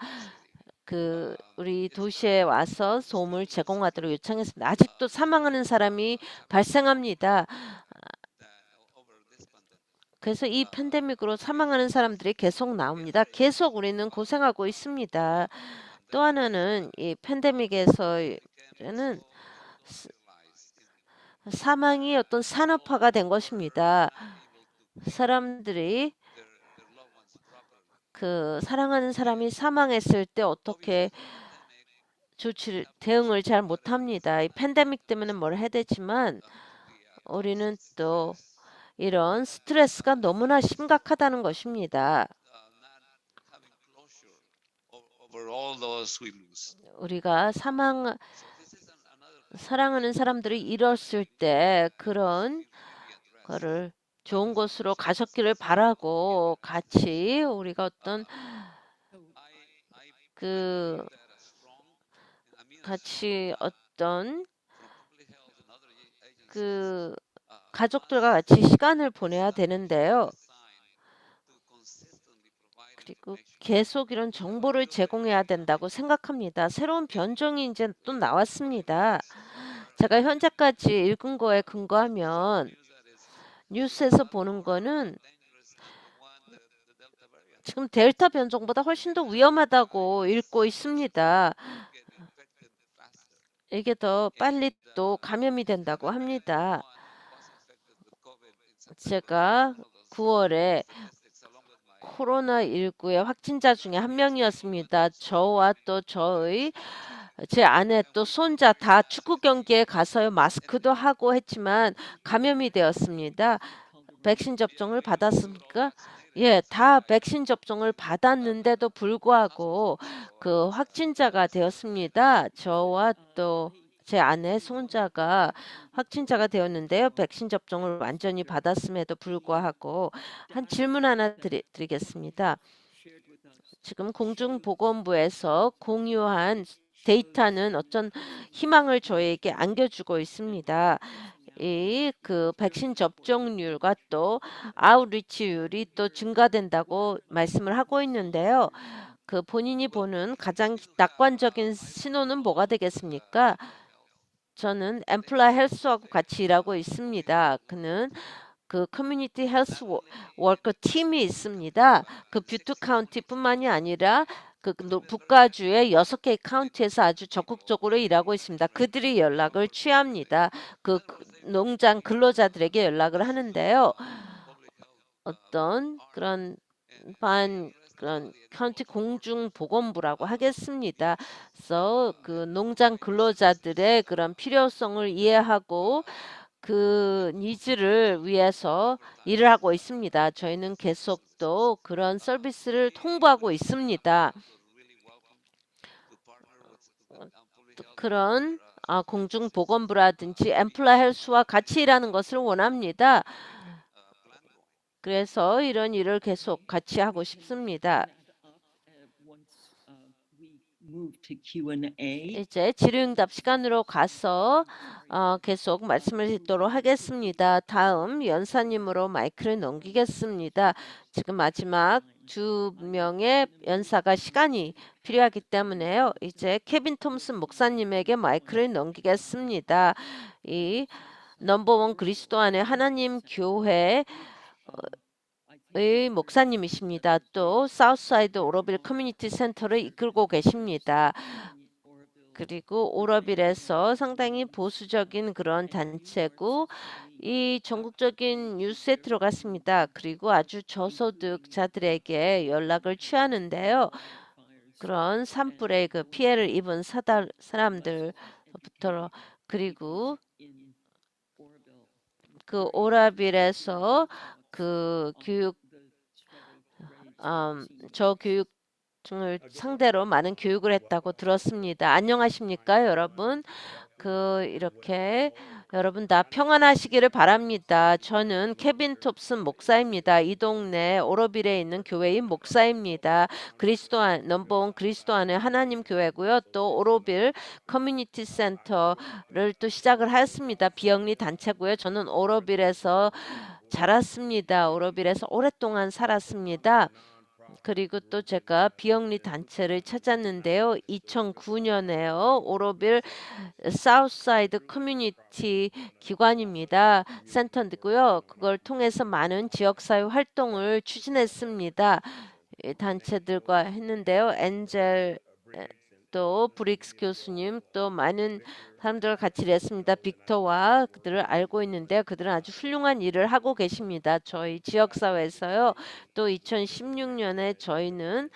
우리 도시에 와서 도움을 제공하도록 요청했습니다. 아직도 사망하는 사람이 발생합니다. 그래서 이 팬데믹으로 사망하는 사람들이 계속 나옵니다. 계속 우리는 고생하고 있습니다. 또 하나는 이 팬데믹에서는 사망이 어떤 산업화가 된 것입니다. 사람들이 사랑하는 사람이 사망했을 때 어떻게 대응을 잘 못합니다. 이 팬데믹 때문에 뭘 해야 되지만 우리는 또 이런 스트레스가 너무나 심각하다는 것입니다. 우리가 사랑하는 사람들이 잃었을 때 그런 거를 좋은 곳으로 가셨기를 바라고 같이 우리가 같이 가족들과 같이 시간을 보내야 되는데요. 그리고 계속 이런 정보를 제공해야 된다고 생각합니다. 새로운 변종이 이제 또 나왔습니다. 제가 현재까지 읽은 거에 근거하면 뉴스에서 보는 거는 지금 델타 변종보다 훨씬 더 위험하다고 읽고 있습니다. 이게 더 빨리 또 감염이 된다고 합니다. 제가 9월에 코로나19의 확진자 중에 한 명이었습니다. 저와 또 제 아내 또 손자 다 축구 경기에 가서요. 마스크도 하고 했지만 감염이 되었습니다. 백신 접종을 받았습니까? 예, 다 백신 접종을 받았는데도 불구하고 그 확진자가 되었습니다. 저와 또 제 아내 손자가 확진자가 되었는데요. 백신 접종을 완전히 받았음에도 불구하고 한 질문 하나 드리겠습니다. 지금 공중보건부에서 공유한 데이터는 어떤 희망을 저에게 안겨주고 있습니다. 이 그 백신 접종률과 또 아웃리치율이 또 증가된다고 말씀을 하고 있는데요. 그 본인이 보는 가장 낙관적인 신호는 뭐가 되겠습니까? 저는 엠플라이 헬스하고 같이 일하고 있습니다. 그는 그 커뮤니티 헬스 워커 팀이 있습니다. 그 뷰트 카운티뿐만이 아니라 그 북가주의 6개 카운티에서 아주 적극적으로 일하고 있습니다. 그들이 연락을 취합니다. 그 농장 근로자들에게 연락을 하는데요. 어떤 그런 그런 카운티 공중보건부라고 하겠습니다. 그래서 그 농장 근로자들의 그런 필요성을 이해하고 그 니즈를 위해서 일을 하고 있습니다. 저희는 계속 또 그런 서비스를 홍보하고 있습니다. 또 그런 공중보건부라든지 엠플라 헬스와 같이 일하는 것을 원합니다. 그래서 이런 일을 계속 같이 하고 싶습니다. 이제 질의응답 시간으로 가서 계속 말씀을 듣도록 하겠습니다. 다음 연사님으로 마이크를 넘기겠습니다. 지금 마지막 2명의 연사가 시간이 필요하기 때문에요. 이제 케빈 톰슨 목사님에게 마이크를 넘기겠습니다. 이 넘버원 그리스도 안에 하나님 교회 의 목사님이십니다. 또 사우스사이드 오로빌 커뮤니티 센터를 이끌고 계십니다. 그리고 오러빌에서 상당히 보수적인 그런 단체고 이 전국적인 뉴스에 들어갔습니다. 그리고 아주 저소득자들에게 연락을 취하는데요. 그런 산불에 그 피해를 입은 사람들부터 그리고 그 오라빌에서 그 저교육층을 상대로 많은 교육을 했다고 들었습니다. 안녕하십니까, 여러분? 이렇게 여러분 다 평안하시기를 바랍니다. 저는 케빈 톱슨 목사입니다. 이 동네 오로빌에 있는 교회인 목사입니다. 넘버원 그리스도 안에 하나님 교회고요. 또 오로빌 커뮤니티 센터를 또 시작을 하였습니다. 비영리 단체고요. 저는 오로빌에서 자랐습니다. 오로빌에서 오랫동안 살았습니다. 그리고 또 제가 비영리 단체를 찾았는데요. 2009년에요. 오로빌 사우스사이드 커뮤니티 기관입니다. 센터이고요. 그걸 통해서 많은 지역사회 활동을 추진했습니다. 단체들과 했는데요. 엔젤 또 브릭스 교수님 또 많은 사람들과 같이 일했습니다. 빅터와 그들을 알고 있는데 그들은 아주 훌륭한 일을 하고 계십니다. 저희 지역사회에서요. 또 2016년에 저희는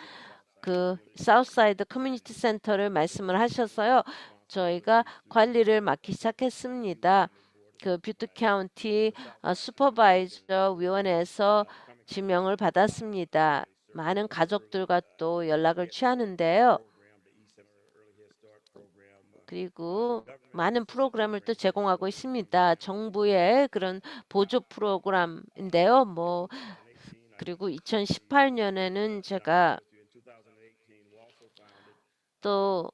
그 사우스사이드 커뮤니티 센터를 말씀을 하셔서요. 저희가 관리를 맡기 시작했습니다. 그 뷰트 카운티 슈퍼바이저 위원회에서 지명을 받았습니다. 많은 가족들과 또 연락을 취하는데요. 그리고 많은 프로그램을 또 제공하고 있습니다. 정부의 그런 보조 프로그램인데요. 그리고 2018년에는 제가 또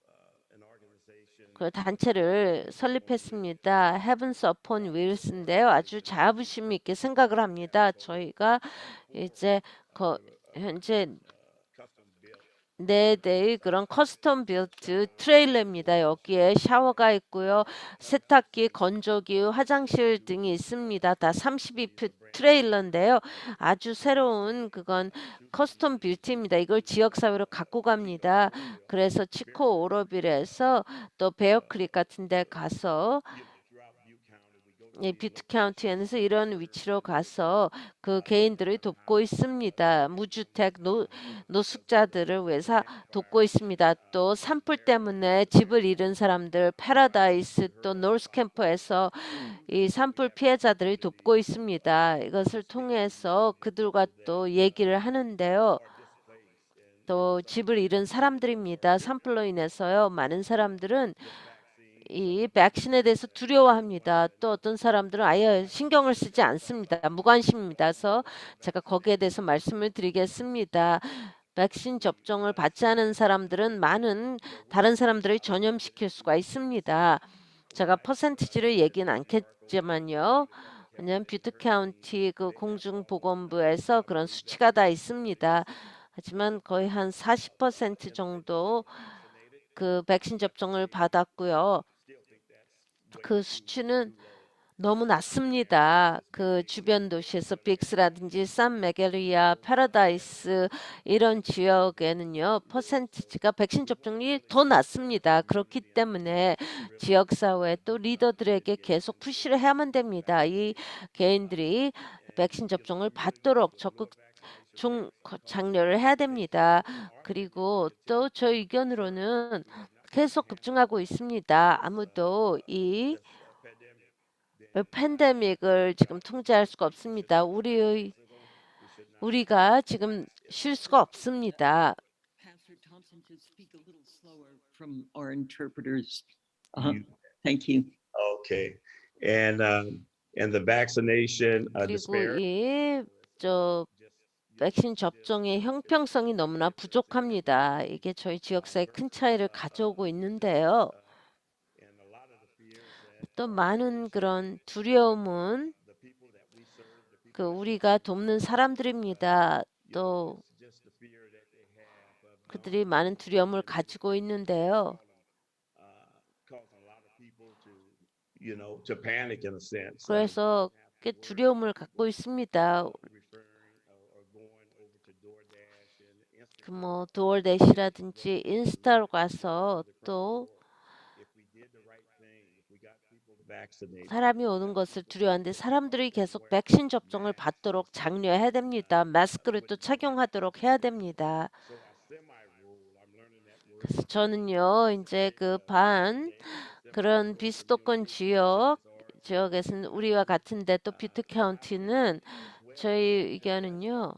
그 단체를 설립했습니다. Heavens Upon Wheels인데요. 아주 자부심 있게 생각을 합니다. 저희가 이제 현재 4대의 그런 커스텀 빌트 트레일러입니다. 여기에 샤워가 있고요. 세탁기, 건조기, 화장실 등이 있습니다. 다 32표 트레일러인데요. 아주 새로운 그건 커스텀 빌트입니다. 이걸 지역사회로 갖고 갑니다. 그래서 치코 오로빌에서 또 베어크릭 같은 데 가서 이 뷰트 카운티에서 이런 위치로 가서 그 개인들을 돕고 있습니다. 무주택 노숙자들을 위해서 돕고 있습니다. 또 산불 때문에 집을 잃은 사람들 패러다이스 또 노스캠프에서 이 산불 피해자들을 돕고 있습니다. 이것을 통해서 그들과 또 얘기를 하는데요. 또 집을 잃은 사람들입니다. 산불로 인해서요. 많은 사람들은 이 백신에 대해서 두려워합니다. 또 어떤 사람들은 아예 신경을 쓰지 않습니다. 무관심입니다. 그래서 제가 거기에 대해서 말씀을 드리겠습니다. 백신 접종을 받지 않은 사람들은 많은 다른 사람들을 전염시킬 수가 있습니다. 제가 퍼센티지를 얘기는 않겠지만요. 왜냐하면 뷰트 카운티 그 공중보건부에서 그런 수치가 다 있습니다. 하지만 거의 한 40% 정도 그 백신 접종을 받았고요. 그 수치는 너무 낮습니다. 그 주변 도시에서 빅스라든지 산메게리아, 패러다이스 이런 지역에는요. 퍼센티지가 백신 접종이 더 낮습니다. 그렇기 때문에 지역사회 또 리더들에게 계속 푸시를 해야만 됩니다. 이 개인들이 백신 접종을 받도록 적극 장려를 해야 됩니다. 그리고 또 저 의견으로는 계속 급증하고 있습니다. 아무도 이 팬데믹을 지금 통제할 수가 없습니다. 우리가 지금 쉴 수가 없습니다. Pastor Thompson, to speak a little slower from our interpreters. You- Thank you. Okay. And the vaccination 그리고 disparity. 저 백신 접종의 형평성이 너무나 부족합니다. 이게 저희 지역사회에 큰 차이를 가져오고 있는데요. And a lot of the fears that 또 많은 그런 두려움은 the people that we serve, the people 그 우리가 돕는 사람들입니다. 또 it's just the fear that they have of 그들이 많은 두려움을 가지고 있는데요. causing a lot of people to, to panic in a sense. 그래서 꽤 두려움을 갖고 있습니다. Referring or going over to DoorDash and Instacart. 그 뭐 도어대시라든지 인스타로 가서 또 If we did the right thing, if we got people vaccinated, 사람이 오는 것을 두려워하는데 사람들이 계속 백신 접종을 받도록 장려해야 됩니다. 마스크를 또 착용하도록 해야 됩니다. so a semi-rural, I'm learning that word. 그래서 저는요, 이제 그 그런 비수도권 지역에서는 우리와 같은데 또 뷰트 카운티는 저희 의견은요.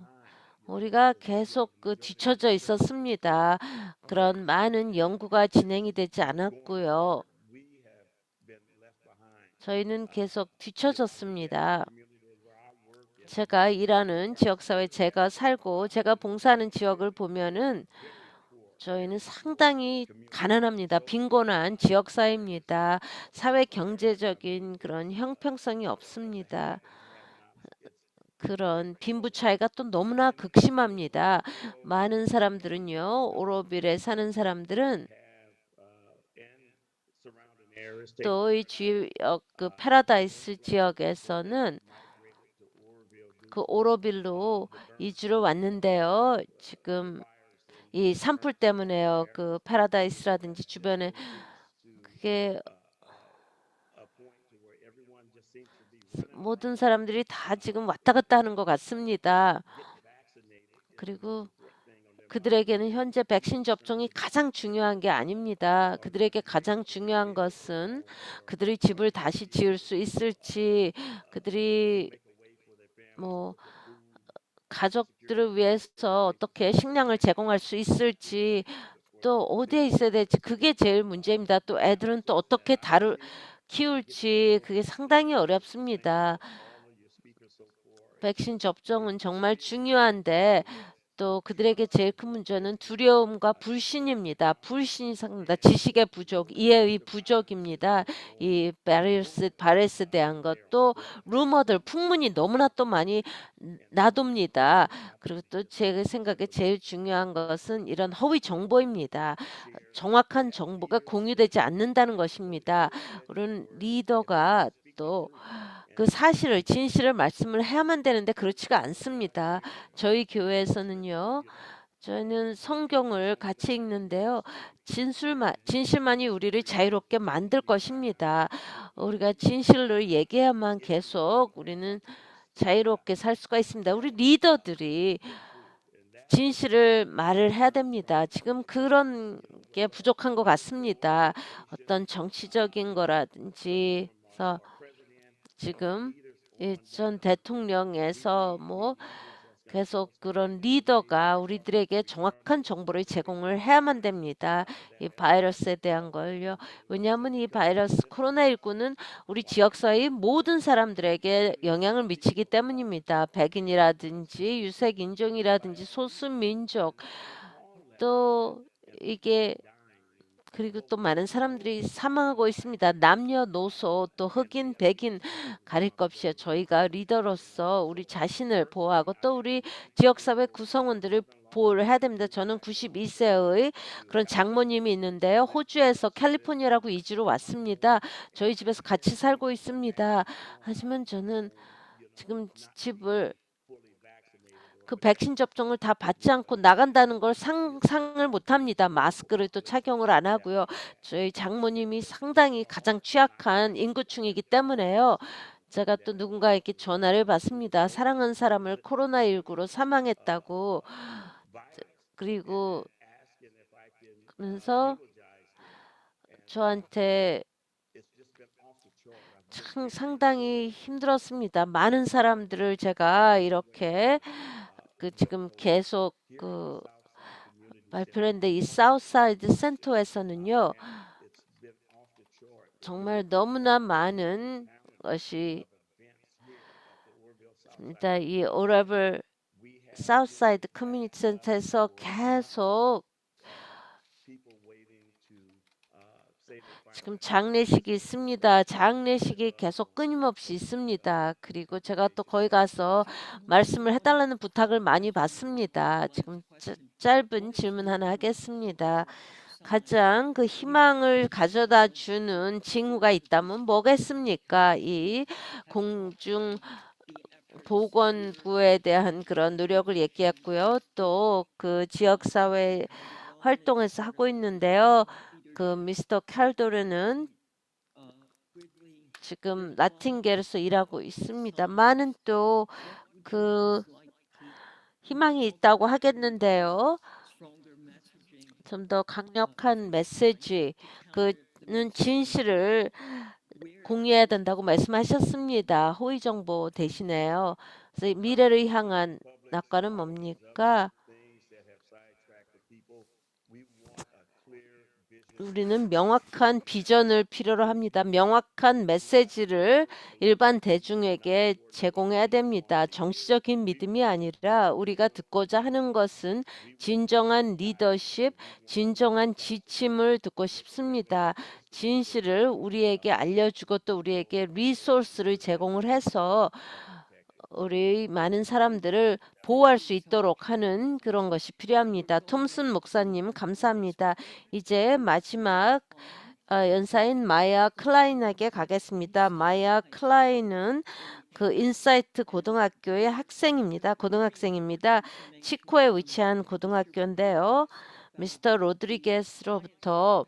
우리가 계속 그 뒤처져 있었습니다. 그런 많은 연구가 진행이 되지 않았고요. We have been left behind. 저희는 계속 뒤처졌습니다. Community where I work in 제가 일하는 지역사회, 제가 살고 제가 봉사하는 지역을 보면은 저희는 상당히 가난합니다. 빈곤한 지역사회입니다. 사회 경제적인 그런 형평성이 없습니다. 그런 빈부 차이가 또 너무나 극심합니다. 많은 사람들은요, 오로빌에 사는 사람들은 and surrounding areas. Take 또 이 지역 그 패러다이스 지역에서는 그 오로빌로 이주를 왔는데요. 지금 이 산불 때문에요. 그 패러다이스라든지 주변에 그게 a point to where everyone just seems to be 모든 사람들이 다 지금 왔다 갔다 하는 것 같습니다. vaccinated. 그리고 그들에게는 현재 백신 접종이 가장 중요한 게 아닙니다. 그들에게 가장 중요한 것은 그들의 집을 다시 지을 수 있을지, 그들이 뭐 가족들을 위해서 어떻게 식량을 제공할 수 있을지, 또 어디에 있어야 될지 그게 제일 문제입니다. 또 애들은 또 어떻게 키울지 그게 상당히 어렵습니다. 백신 접종은 정말 중요한데 또 그들에게 제일 큰 문제는 두려움과 불신입니다. 불신이 상당합니다. 지식의 부족, 이해의 부족입니다. 이 바이러스에 대한 것도 루머들, 풍문이 너무나 또 많이 나돕니다. 그리고 또 제 생각에 제일 중요한 것은 이런 허위 정보입니다. 정확한 정보가 공유되지 않는다는 것입니다. 우리는 리더가 또 그 사실을 진실을 말씀을 해야만 되는데 그렇지가 않습니다. 저희 교회에서는요. 저희는 성경을 같이 읽는데요. 진실만이 우리를 자유롭게 만들 것입니다. 우리가 진실을 얘기해야만 계속 우리는 자유롭게 살 수가 있습니다. 우리 리더들이 진실을 말을 해야 됩니다. 지금 그런 게 부족한 것 같습니다. 어떤 정치적인 거라든지 해서 지금 전 대통령에서 뭐 계속 그런 리더가 우리들에게 정확한 정보를 제공을 해야만 됩니다. 이 바이러스에 대한 걸요. 왜냐하면 이 바이러스 코로나19는 우리 지역사회 모든 사람들에게 영향을 미치기 때문입니다. 백인이라든지 유색인종이라든지 소수민족 또 이게 그리고 또 많은 사람들이 사망하고 있습니다. 남녀노소 또 흑인 백인 가릴 것 없이 저희가 리더로서 우리 자신을 보호하고 또 우리 지역사회 구성원들을 보호를 해야 됩니다. 저는 92세의 그런 장모님이 있는데요. 호주에서 캘리포니아라고 이주로 왔습니다. 저희 집에서 같이 살고 있습니다. 하지만 저는 지금 집을 그 백신 접종을 다 받지 않고 나간다는 걸 상상을 못 합니다. 마스크를 또 착용을 안 하고요. 저희 장모님이 상당히 가장 취약한 인구층이기 때문에요. 제가 또 누군가에게 전화를 받습니다. 사랑하는 사람을 코로나19로 사망했다고. 그리고 그러면서 저한테 참 상당히 힘들었습니다. 많은 사람들을 제가 이렇게 지금 계속 발표를 했는데 이 사우스사이드 센터에서는요. 정말 너무나 많은 것이 있습니다. 이 오라블 사우스사이드 커뮤니티 센터에서 계속 지금 장례식이 있습니다. 장례식이 계속 끊임없이 있습니다. 그리고 제가 또 거기 가서 말씀을 해달라는 부탁을 많이 받습니다. 지금 짧은 질문 하나 하겠습니다. 가장 그 희망을 가져다 주는 징후가 있다면 뭐겠습니까? 이 공중 보건부에 대한 그런 노력을 얘기했고요. 또 그 지역사회 활동에서 하고 있는데요. 그 미스터 칼도르는 지금 나팅겔에서 일하고 있습니다. 많은 또 그 희망이 있다고 하겠는데요. 좀 더 강력한 메시지, 그는 진실을 공유해야 된다고 말씀하셨습니다. 호의 정보 대신에요. 그래서 미래를 향한 낙관은 뭡니까? 우리는 명확한 비전을 필요로 합니다. 명확한 메시지를 일반 대중에게 제공해야 됩니다. 정치적인 믿음이 아니라 우리가 듣고자 하는 것은 진정한 리더십, 진정한 지침을 듣고 싶습니다. 진실을 우리에게 알려주고 또 우리에게 리소스를 제공을 해서 우리 많은 사람들을 보호할 수 있도록 하는 그런 것이 필요합니다. 톰슨 목사님 감사합니다. 이제 마지막 연사인 마야 클라인에게 가겠습니다. 마야 클라인은 그 인사이트 고등학교의 학생입니다. 고등학생입니다. 치코에 위치한 고등학교인데요. 미스터 로드리게스로부터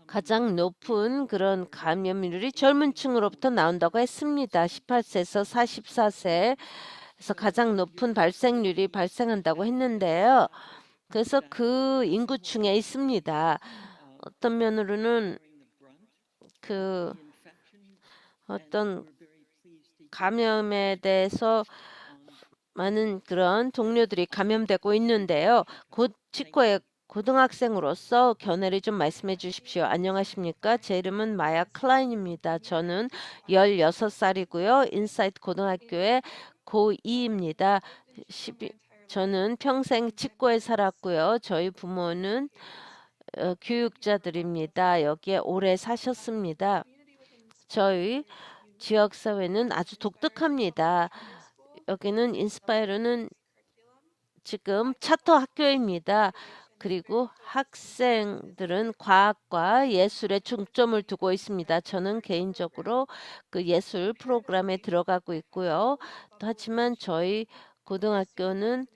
가장 높은 그런 감염률이 젊은 층으로부터 나온다고 했습니다. 18세에서 44세에서 가장 높은 발생률이 발생한다고 했는데요. 그래서 그 인구층에 있습니다. 어떤 면으로는 그 어떤 감염에 대해서 많은 그런 동료들이 감염되고 있는데요. 곧 치코의 고등학생으로서 견해를 좀 말씀해 주십시오. 안녕하십니까? 제 이름은 마야 클라인입니다. 저는 16살이고요. 인사이트 고등학교의 고2입니다. 저는 평생 치코에 살았고요. 저희 부모는 교육자들입니다. 여기에 오래 사셨습니다. 저희 지역사회는 아주 독특합니다. 여기는 인스파이어는 지금 차터 학교입니다. 그리고 학생들은 과학과 예술에 중점을 두고 있습니다. 저는 개인적으로 그 예술 프로그램에 들어가고 있고요. 하지만 저희 고등학교는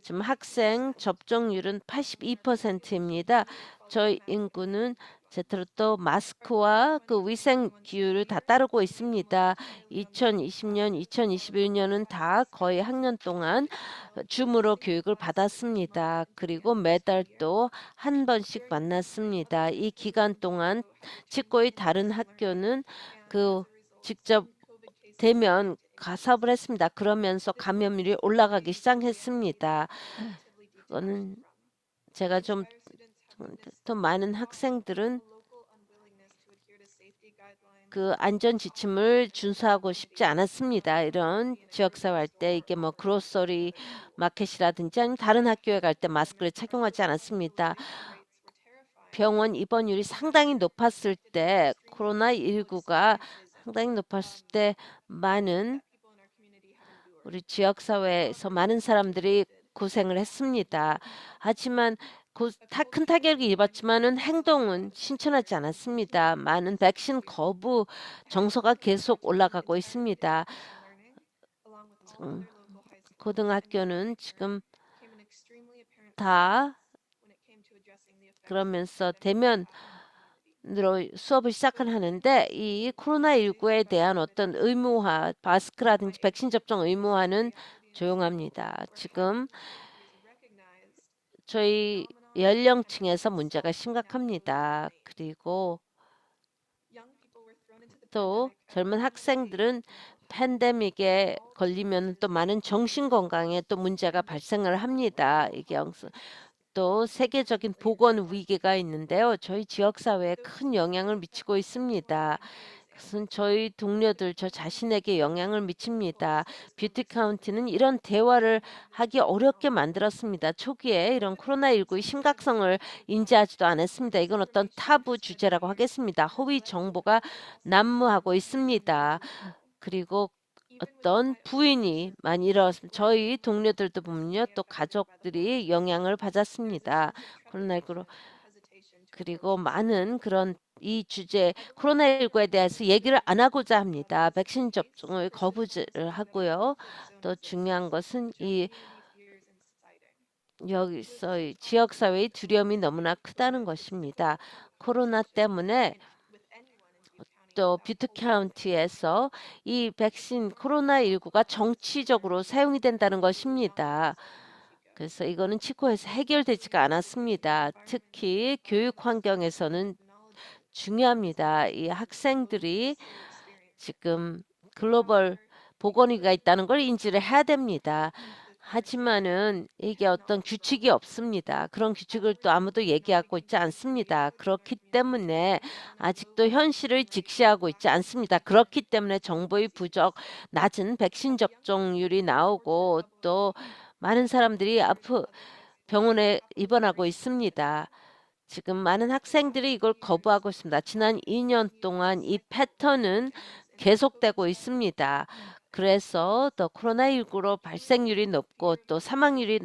지금 학생 접종률은 82%입니다. 저희 인구는 제대로 또 마스크와 그 위생 기율을 다 따르고 있습니다. 2020년, 2021년은 다 거의 학년 동안 줌으로 교육을 받았습니다. 그리고 매달 또 한 번씩 만났습니다. 이 기간 동안 치과의 다른 학교는 그 직접 대면 가삽을 했습니다. 그러면서 감염률이 올라가기 시작했습니다. 그거는 제가 좀 더 많은 학생들은 그 안전 지침을 준수하고 싶지 않았습니다. 이런 지역사회 할 때 이게 뭐 그로서리 마켓이라든지 아니면 다른 학교에 갈 때 마스크를 착용하지 않았습니다. 병원 입원율이 상당히 높았을 때 코로나19가 상당히 높았을 때 많은 우리 지역사회에서 많은 사람들이 고생을 했습니다. 하지만 큰 타격을 입었지만은 행동은 신천하지 않았습니다. 많은 백신 거부 정서가 계속 올라가고 있습니다. 고등학교는 지금 다 그러면서 대면으로 수업을 시작을 하는데 이 코로나19에 대한 어떤 의무화, 마스크라든지 백신 접종 의무화는 조용합니다. 지금 저희 연령층에서 문제가 심각합니다. 그리고 또 젊은 학생들은 팬데믹에 걸리면 또 많은 정신 건강에 또 문제가 발생을 합니다. 이게 또 세계적인 보건 위기가 있는데요. 저희 지역 사회에 큰 영향을 미치고 있습니다. 그것은 저희 동료들, 저 자신에게 영향을 미칩니다. 뷰티 카운티는 이런 대화를 하기 어렵게 만들었습니다. 초기에 이런 코로나19의 심각성을 인지하지도 않았습니다. 이건 어떤 타부 주제라고 하겠습니다. 허위 정보가 난무하고 있습니다. 그리고 어떤 부인이 많이 일어났습니다. 저희 동료들도 보면요. 또 가족들이 영향을 받았습니다. 코로나19로. 그리고 많은 그런 이 주제 코로나19에 대해서 얘기를 안 하고자 합니다. 백신 접종을 거부를 하고요. 또 중요한 것은 이 여기서 이 지역사회의 두려움이 너무나 크다는 것입니다. 코로나 때문에 또 뷰트 카운티에서 이 백신 코로나19가 정치적으로 사용이 된다는 것입니다. 그래서 이거는 치코에서 해결되지가 않았습니다. 특히 교육 환경에서는 중요합니다. 이 학생들이 지금 글로벌 보건위기가 있다는 걸 인지를 해야 됩니다. 하지만은 이게 어떤 규칙이 없습니다. 그런 규칙을 또 아무도 얘기하고 있지 않습니다. 그렇기 때문에 아직도 현실을 직시하고 있지 않습니다. 그렇기 때문에 정보의 부족, 낮은 백신 접종률이 나오고 또 많은 사람들이 병원에 입원하고 있습니다. 지금 많은 학생들이 이걸 거부하고 있습니다. 지난 2년 동안 이 패턴은 계속되고 있습니다. 그래서 더 코로나19로 발생률이 높고 또 사망률이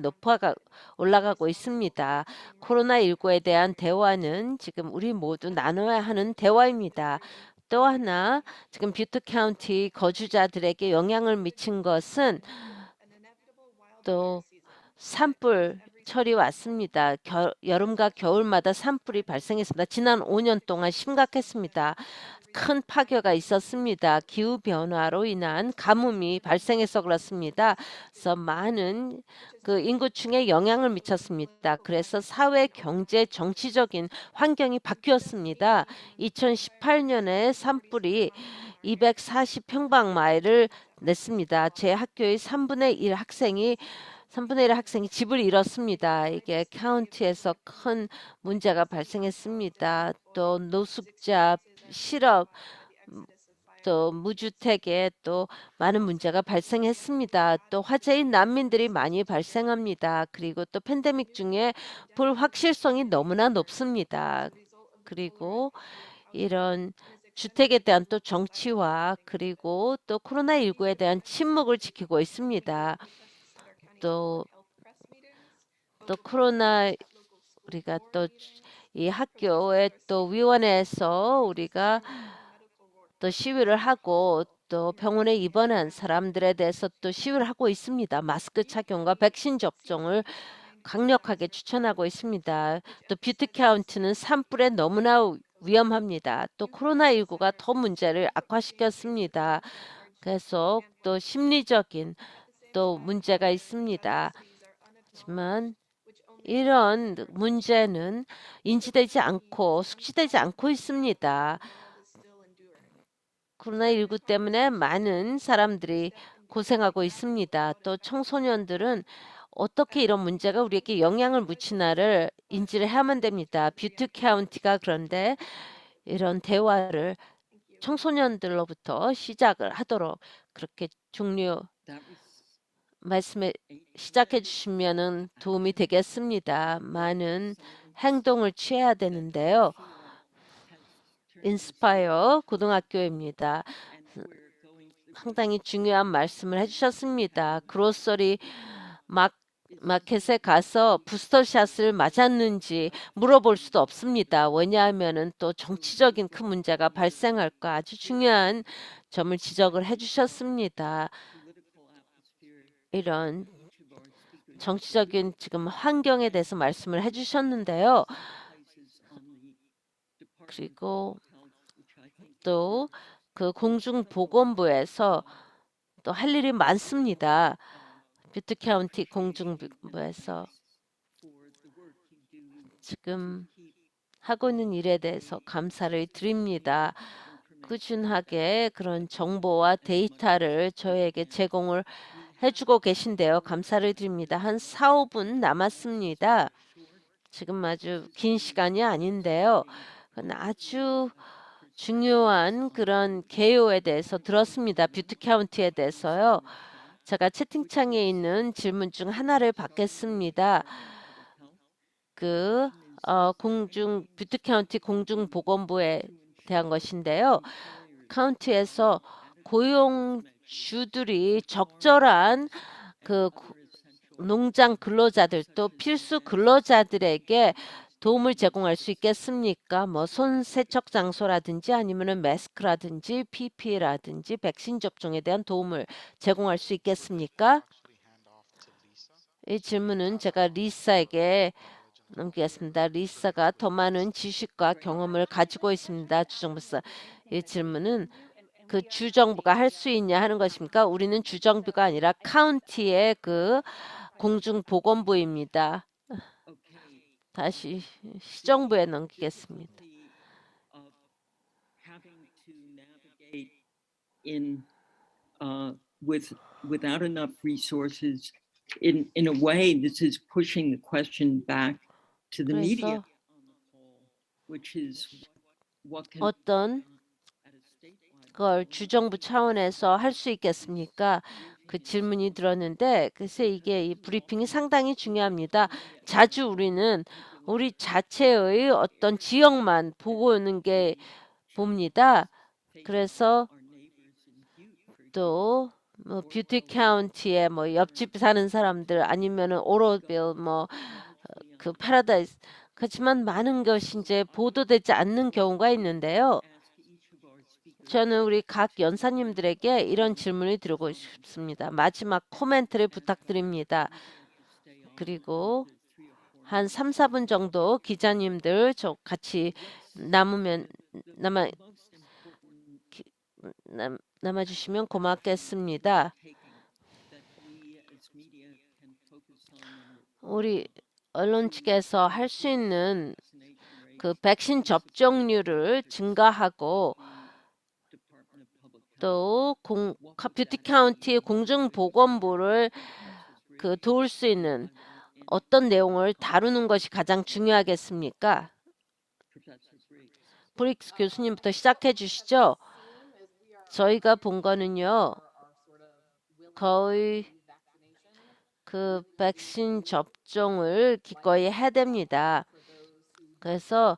올라가고 있습니다. 코로나19에 대한 대화는 지금 우리 모두 나눠야 하는 대화입니다. 또 하나 지금 뷰트 카운티 거주자들에게 영향을 미친 것은 또 산불철이 왔습니다. 여름과 겨울마다 산불이 발생했습니다. 지난 5년 동안 심각했습니다. 큰 파괴가 있었습니다. 기후 변화로 인한 가뭄이 발생해서 그렇습니다. 그래서 많은 그 인구층에 영향을 미쳤습니다. 그래서 사회, 경제, 정치적인 환경이 바뀌었습니다. 2018년에 산불이 240평방마일을 냈습니다. 제 학교의 3분의 1 학생이 집을 잃었습니다. 이게 카운티에서 큰 문제가 발생했습니다. 또 노숙자, 실업, 또 무주택에 또 많은 문제가 발생했습니다. 또 화재의 난민들이 많이 발생합니다. 그리고 또 팬데믹 중에 불확실성이 너무나 높습니다. 그리고 이런 주택에 대한 또 정치화 그리고 또 코로나19에 대한 침묵을 지키고 있습니다. 또 코로나 우리가 또 이 학교의 또 위원회에서 우리가 또 시위를 하고 또 병원에 입원한 사람들에 대해서 또 시위를 하고 있습니다. 마스크 착용과 백신 접종을 강력하게 추천하고 있습니다. 또 뷰티 카운트는 산불에 너무나 위험합니다. 또 코로나19가 더 문제를 악화시켰습니다. 그래서 또 심리적인 또 문제가 있습니다. 하지만 이런 문제는 인지되지 않고 숙지되지 않고 있습니다. 코로나19 때문에 많은 사람들이 고생하고 있습니다. 또 청소년들은 어떻게 이런 문제가 우리에게 영향을 미치나를 인지를 해야만 됩니다. 뷰티 카운티가 그런데 이런 대화를 청소년들로부터 시작을 하도록 그렇게 종료 That was 말씀에 시작해 주시면은 도움이 되겠습니다. 많은 행동을 취해야 되는데요. 인스파이어 고등학교입니다. 상당히 중요한 말씀을 해주셨습니다. 그로서리 마켓에 가서 부스터샷을 맞았는지 물어볼 수도 없습니다. 왜냐하면은 또 정치적인 큰 문제가 발생할까 아주 중요한 점을 지적을 해주셨습니다. 이런 정치적인 지금 환경에 대해서 말씀을 해주셨는데요. 그리고 또 그 공중보건부에서 또 할 일이 많습니다. 뷰티 카운티 공중부에서 지금 하고 있는 일에 대해서 감사를 드립니다. 꾸준하게 그런 정보와 데이터를 저에게 제공을 해주고 계신데요. 감사를 드립니다. 한 4, 5분 남았습니다. 지금 아주 긴 시간이 아닌데요. 그건 아주 중요한 그런 개요에 대해서 들었습니다. 뷰티 카운티에 대해서요. 제가 채팅창에 있는 질문 중 하나를 받겠습니다. 그 뷰티 카운티 공중보건부에 대한 것인데요. 카운티에서 고용주들이 적절한 그 농장 근로자들 또 필수 근로자들에게 도움을 제공할 수 있겠습니까? 뭐 손 세척 장소라든지 아니면은 마스크라든지 PPE라든지 백신 접종에 대한 도움을 제공할 수 있겠습니까? 이 질문은 제가 리사에게 넘기겠습니다. 리사가 더 많은 지식과 경험을 가지고 있습니다. 주정부사. 이 질문은 그 주정부가 할 수 있냐 하는 것입니까? 우리는 주정부가 아니라 카운티의 그 공중보건부입니다. 다시 시정부에 넘기겠습니다. In without enough resources, in a way, this is pushing the question back to the media, 그래서 which is what can 어떤 걸 주정부 차원에서 할 수 있겠습니까? 그 질문이 들었는데 그래서 이게 이 브리핑이 상당히 중요합니다. 자주 우리는 우리 자체의 어떤 지역만 보고 오는 게 봅니다. 그래서 또 뭐 뷰티 카운티에 뭐 옆집 사는 사람들 아니면은 오로빌 뭐 그 파라다이스 그렇지만 많은 것이 이제 보도되지 않는 경우가 있는데요. 저는 우리 각 연사님들에게 이런 질문을 드리고 싶습니다. 마지막 코멘트를 부탁드립니다. 그리고 한 3, 4분 정도 기자님들 저 같이 남아주시면 고맙겠습니다. 우리 언론 측에서 할 수 있는 그 백신 접종률을 증가하고 또 뷰티 카운티 공중보건부를 그 도울 수 있는 어떤 내용을 다루는 것이 가장 중요하겠습니까? 브릭스 교수님부터 시작해 주시죠. 저희가 본 거는요. 거의 그 백신 접종을 기꺼이 해야 됩니다. 그래서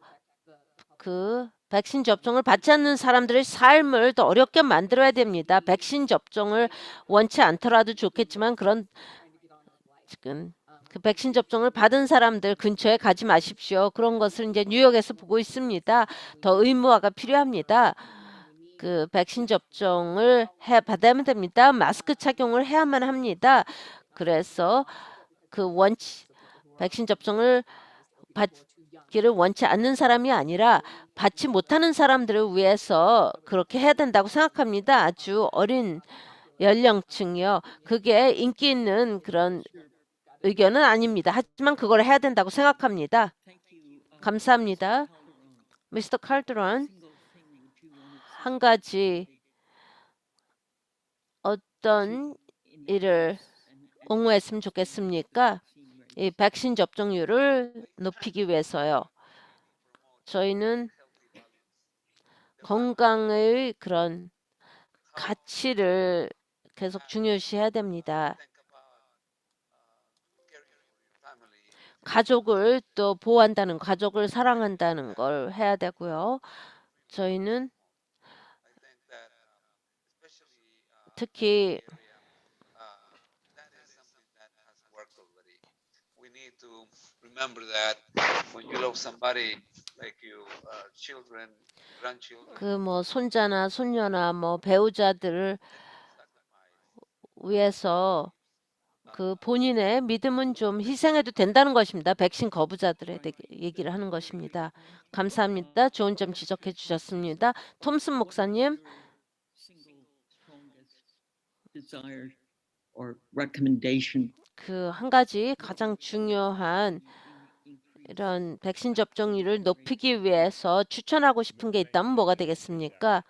그 백신 접종을 받지 않는 사람들의 삶을 더 어렵게 만들어야 됩니다. 백신 접종을 원치 않더라도 좋겠지만 그런 지금 그 백신 접종을 받은 사람들 근처에 가지 마십시오. 그런 것을 이제 뉴욕에서 보고 있습니다. 더 의무화가 필요합니다. 그 백신 접종을 받아야 됩니다. 마스크 착용을 해야만 합니다. 그래서 그 백신 접종을 받기를 원치 않는 사람이 아니라 받지 못하는 사람들을 위해서 그렇게 해야 된다고 생각합니다. 아주 어린 연령층이요. 그게 인기 있는 그런 의견은 아닙니다. 하지만 그걸 해야 된다고 생각합니다. 감사합니다. 미스터 칼드론, 한 가지 어떤 일을 옹호했으면 좋겠습니까? 이 백신 접종률을 높이기 위해서요. 저희는 건강의 그런 가치를 계속 중요시해야 됩니다. 가족을 또 보호한다는, 가족을 사랑한다는 걸 해야 되고요. 저희는 특히 We need to remember that when you love somebody like you, children, grandchildren, 그 뭐 손자나 손녀나 뭐 배우자들을 위해서 그 본인의 믿음은 좀 희생해도 된다는 것입니다. 백신 거부자들에 대해 얘기를 하는 것입니다. 감사합니다. 좋은 점 지적해 주셨습니다. 톰슨 목사님, single strongest desire or recommendation 그 한 가지 가장 중요한 이런 백신 접종률을 높이기 위해서 추천하고 싶은 게 있다면 뭐가 되겠습니까?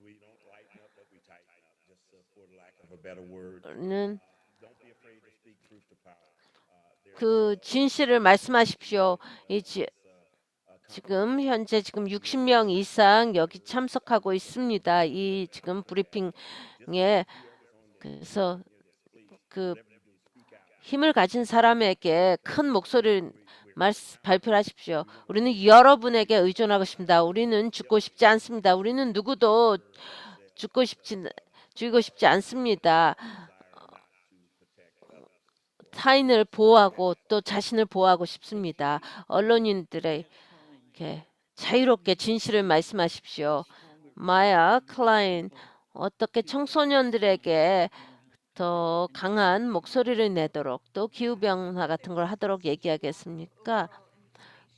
We don't lighten up, but we tighten up, just for the lack of a better word. 는 Don't be afraid to speak truth to power. 그 진실을 말씀하십시오. 지금 현재 지금 60명 이상 여기 참석하고 있습니다. 이 지금 브리핑에 그래서 그 힘을 가진 사람에게 큰 목소리를 발표를 하십시오. 우리는 여러분에게 의존하고 있습니다. 우리는 죽고 싶지 않습니다. 우리는 누구도 죽이고 싶지 않습니다. 타인을 보호하고 또 자신을 보호하고 싶습니다. 언론인들에게 자유롭게 진실을 말씀하십시오. 마야 클라인, 어떻게 청소년들에게 더 강한 목소리를 내도록 또 기후변화 같은 걸 하도록 얘기하겠습니까?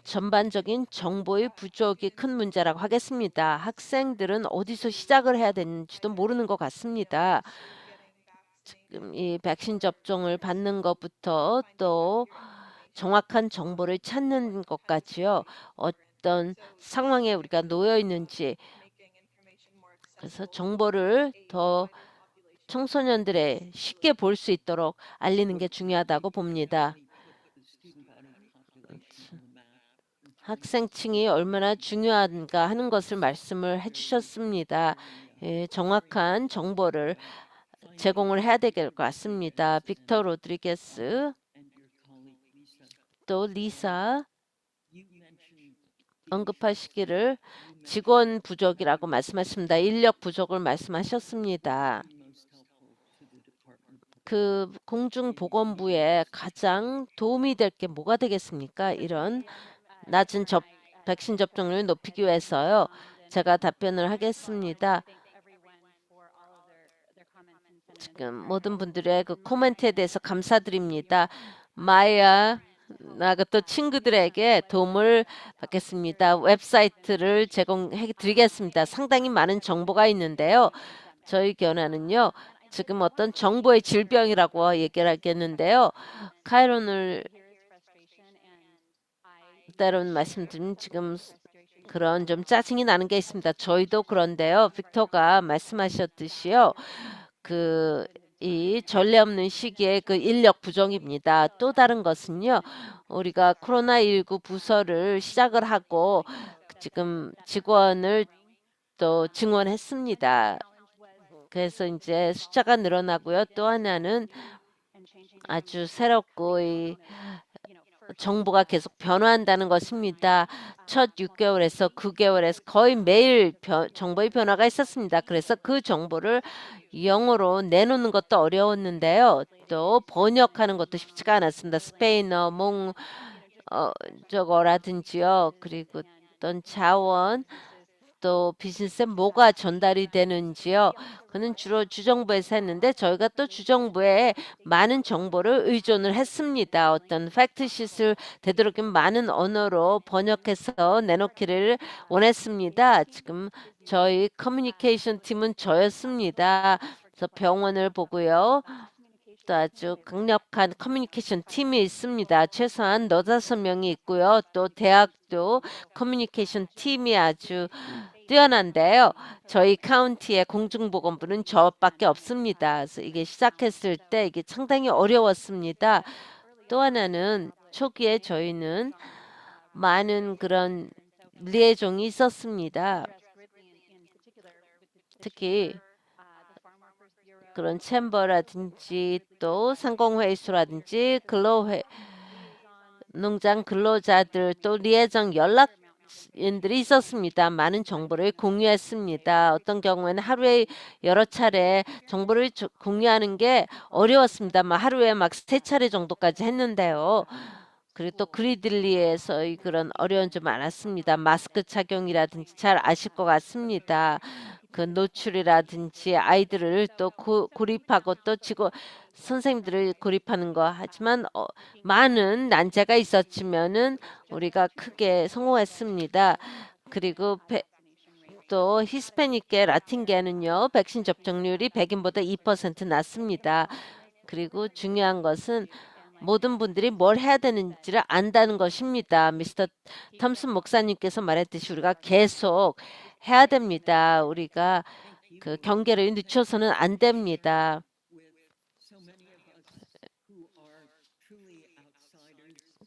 전반적인 정보의 부족이 큰 문제라고 하겠습니다. 학생들은 어디서 시작을 해야 되는지도 모르는 것 같습니다. 지금 이 백신 접종을 받는 것부터 또 정확한 정보를 찾는 것까지요. 어떤 상황에 우리가 놓여 있는지 그래서 정보를 더 청소년들의 쉽게 볼 수 있도록 알리는 게 중요하다고 봅니다. 학생층이 얼마나 중요한가 하는 것을 말씀을 해주셨습니다. 정확한 정보를 제공을 해야 될 것 같습니다. 빅터 로드리게스, 또 리사 언급하시기를 직원 부족이라고 말씀하셨습니다. 인력 부족을 말씀하셨습니다. 그 공중보건부에 가장 도움이 될 게 뭐가 되겠습니까? 이런 낮은 백신 접종률을 높이기 위해서요. 제가 답변을 하겠습니다. 지금 모든 분들의 그 코멘트에 대해서 감사드립니다. 마야 나가 또 친구들에게 도움을 받겠습니다. 웹사이트를 제공해 드리겠습니다. 상당히 많은 정보가 있는데요. 저희 견해는요. 지금 어떤 정보의 질병이라고 얘기를 하겠는데요. 카이론을 때론 말씀드린 지금 그런 좀 짜증이 나는 게 있습니다. 저희도 그런데요. 빅터가 말씀하셨듯이요. 이 전례 없는 시기에 그 인력 부족입니다. 또 다른 것은요. 우리가 코로나19 부서를 시작을 하고 지금 직원을 또 증원했습니다. 그래서 이제 숫자가 늘어나고요. 또 하나는 아주 새롭고 이 정보가 계속 변화한다는 것입니다. 첫 6개월에서 9개월에서 거의 매일 정보의 변화가 있었습니다. 그래서 그 정보를 영어로 내놓는 것도 어려웠는데요. 또 번역하는 것도 쉽지가 않았습니다. 스페인어, 저거라든지요. 그리고 어떤 자원 또 비즈니스에 뭐가 전달이 되는지요. 그는 주로 주정부에서 했는데 저희가 또 주정부에 많은 정보를 의존을 했습니다. 어떤 팩트시트를 되도록이면 많은 언어로 번역해서 내놓기를 원했습니다. 지금 저희 커뮤니케이션 팀은 저였습니다. 그래서 병원을 보고요. 또 아주 강력한 커뮤니케이션 팀이 있습니다. 최소한 4~5명이 있고요. 또 대학도 커뮤니케이션 팀이 아주 뛰어난데요. 저희 카운티의 공중보건부는 저밖에 없습니다. 그래서 이게 시작했을 때 이게 상당히 어려웠습니다. 또 하나는 초기에 저희는 많은 그런 리에종이 있었습니다. 특히 그런 챔버라든지 또 상공회의소라든지 농장 근로자들 또 리에정 연락인들이 있었습니다. 많은 정보를 공유했습니다. 어떤 경우에는 하루에 여러 차례 정보를 공유하는 게 어려웠습니다. 하루에 막 3차례 정도까지 했는데요. 그리고 또 그리들리에서의 그런 어려움이 좀 많았습니다. 마스크 착용이라든지 잘 아실 것 같습니다. 그 노출이라든지 아이들을 또 고립하고 또 선생님들을 고립하는 거 하지만 많은 난제가 있었지만은 우리가 크게 성공했습니다. 그리고 또 히스패닉계 라틴계는요 백신 접종률이 백인보다 2% 낮습니다. 그리고 중요한 것은 모든 분들이 뭘 해야 되는지를 안다는 것입니다. 미스터 톰슨 목사님께서 말했듯이 우리가 계속 해야 됩니다. 우리가 그 경계를 늦춰서는 안 됩니다.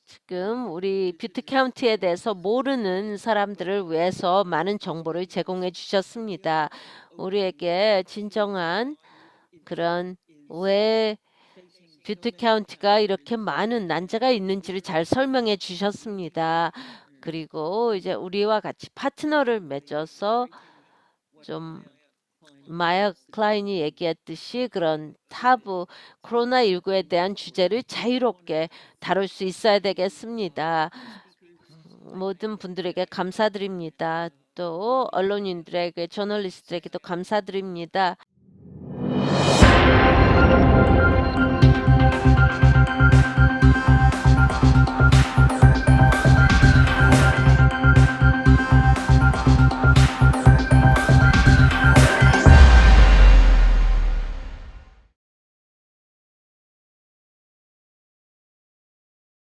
지금 우리 뷰티 카운티에 대해서 모르는 사람들을 위해서 많은 정보를 제공해 주셨습니다. 우리에게 진정한 그런 왜 뷰티 카운티가 이렇게 많은 난제가 있는지를 잘 설명해 주셨습니다. 그리고 이제 우리와 같이 파트너를 맺어서 좀 마야 클라인이 얘기했듯이 그런 타부 코로나19에 대한 주제를 자유롭게 다룰 수 있어야 되겠습니다. 모든 분들에게 감사드립니다. 또 언론인들에게 저널리스트에게도 감사드립니다.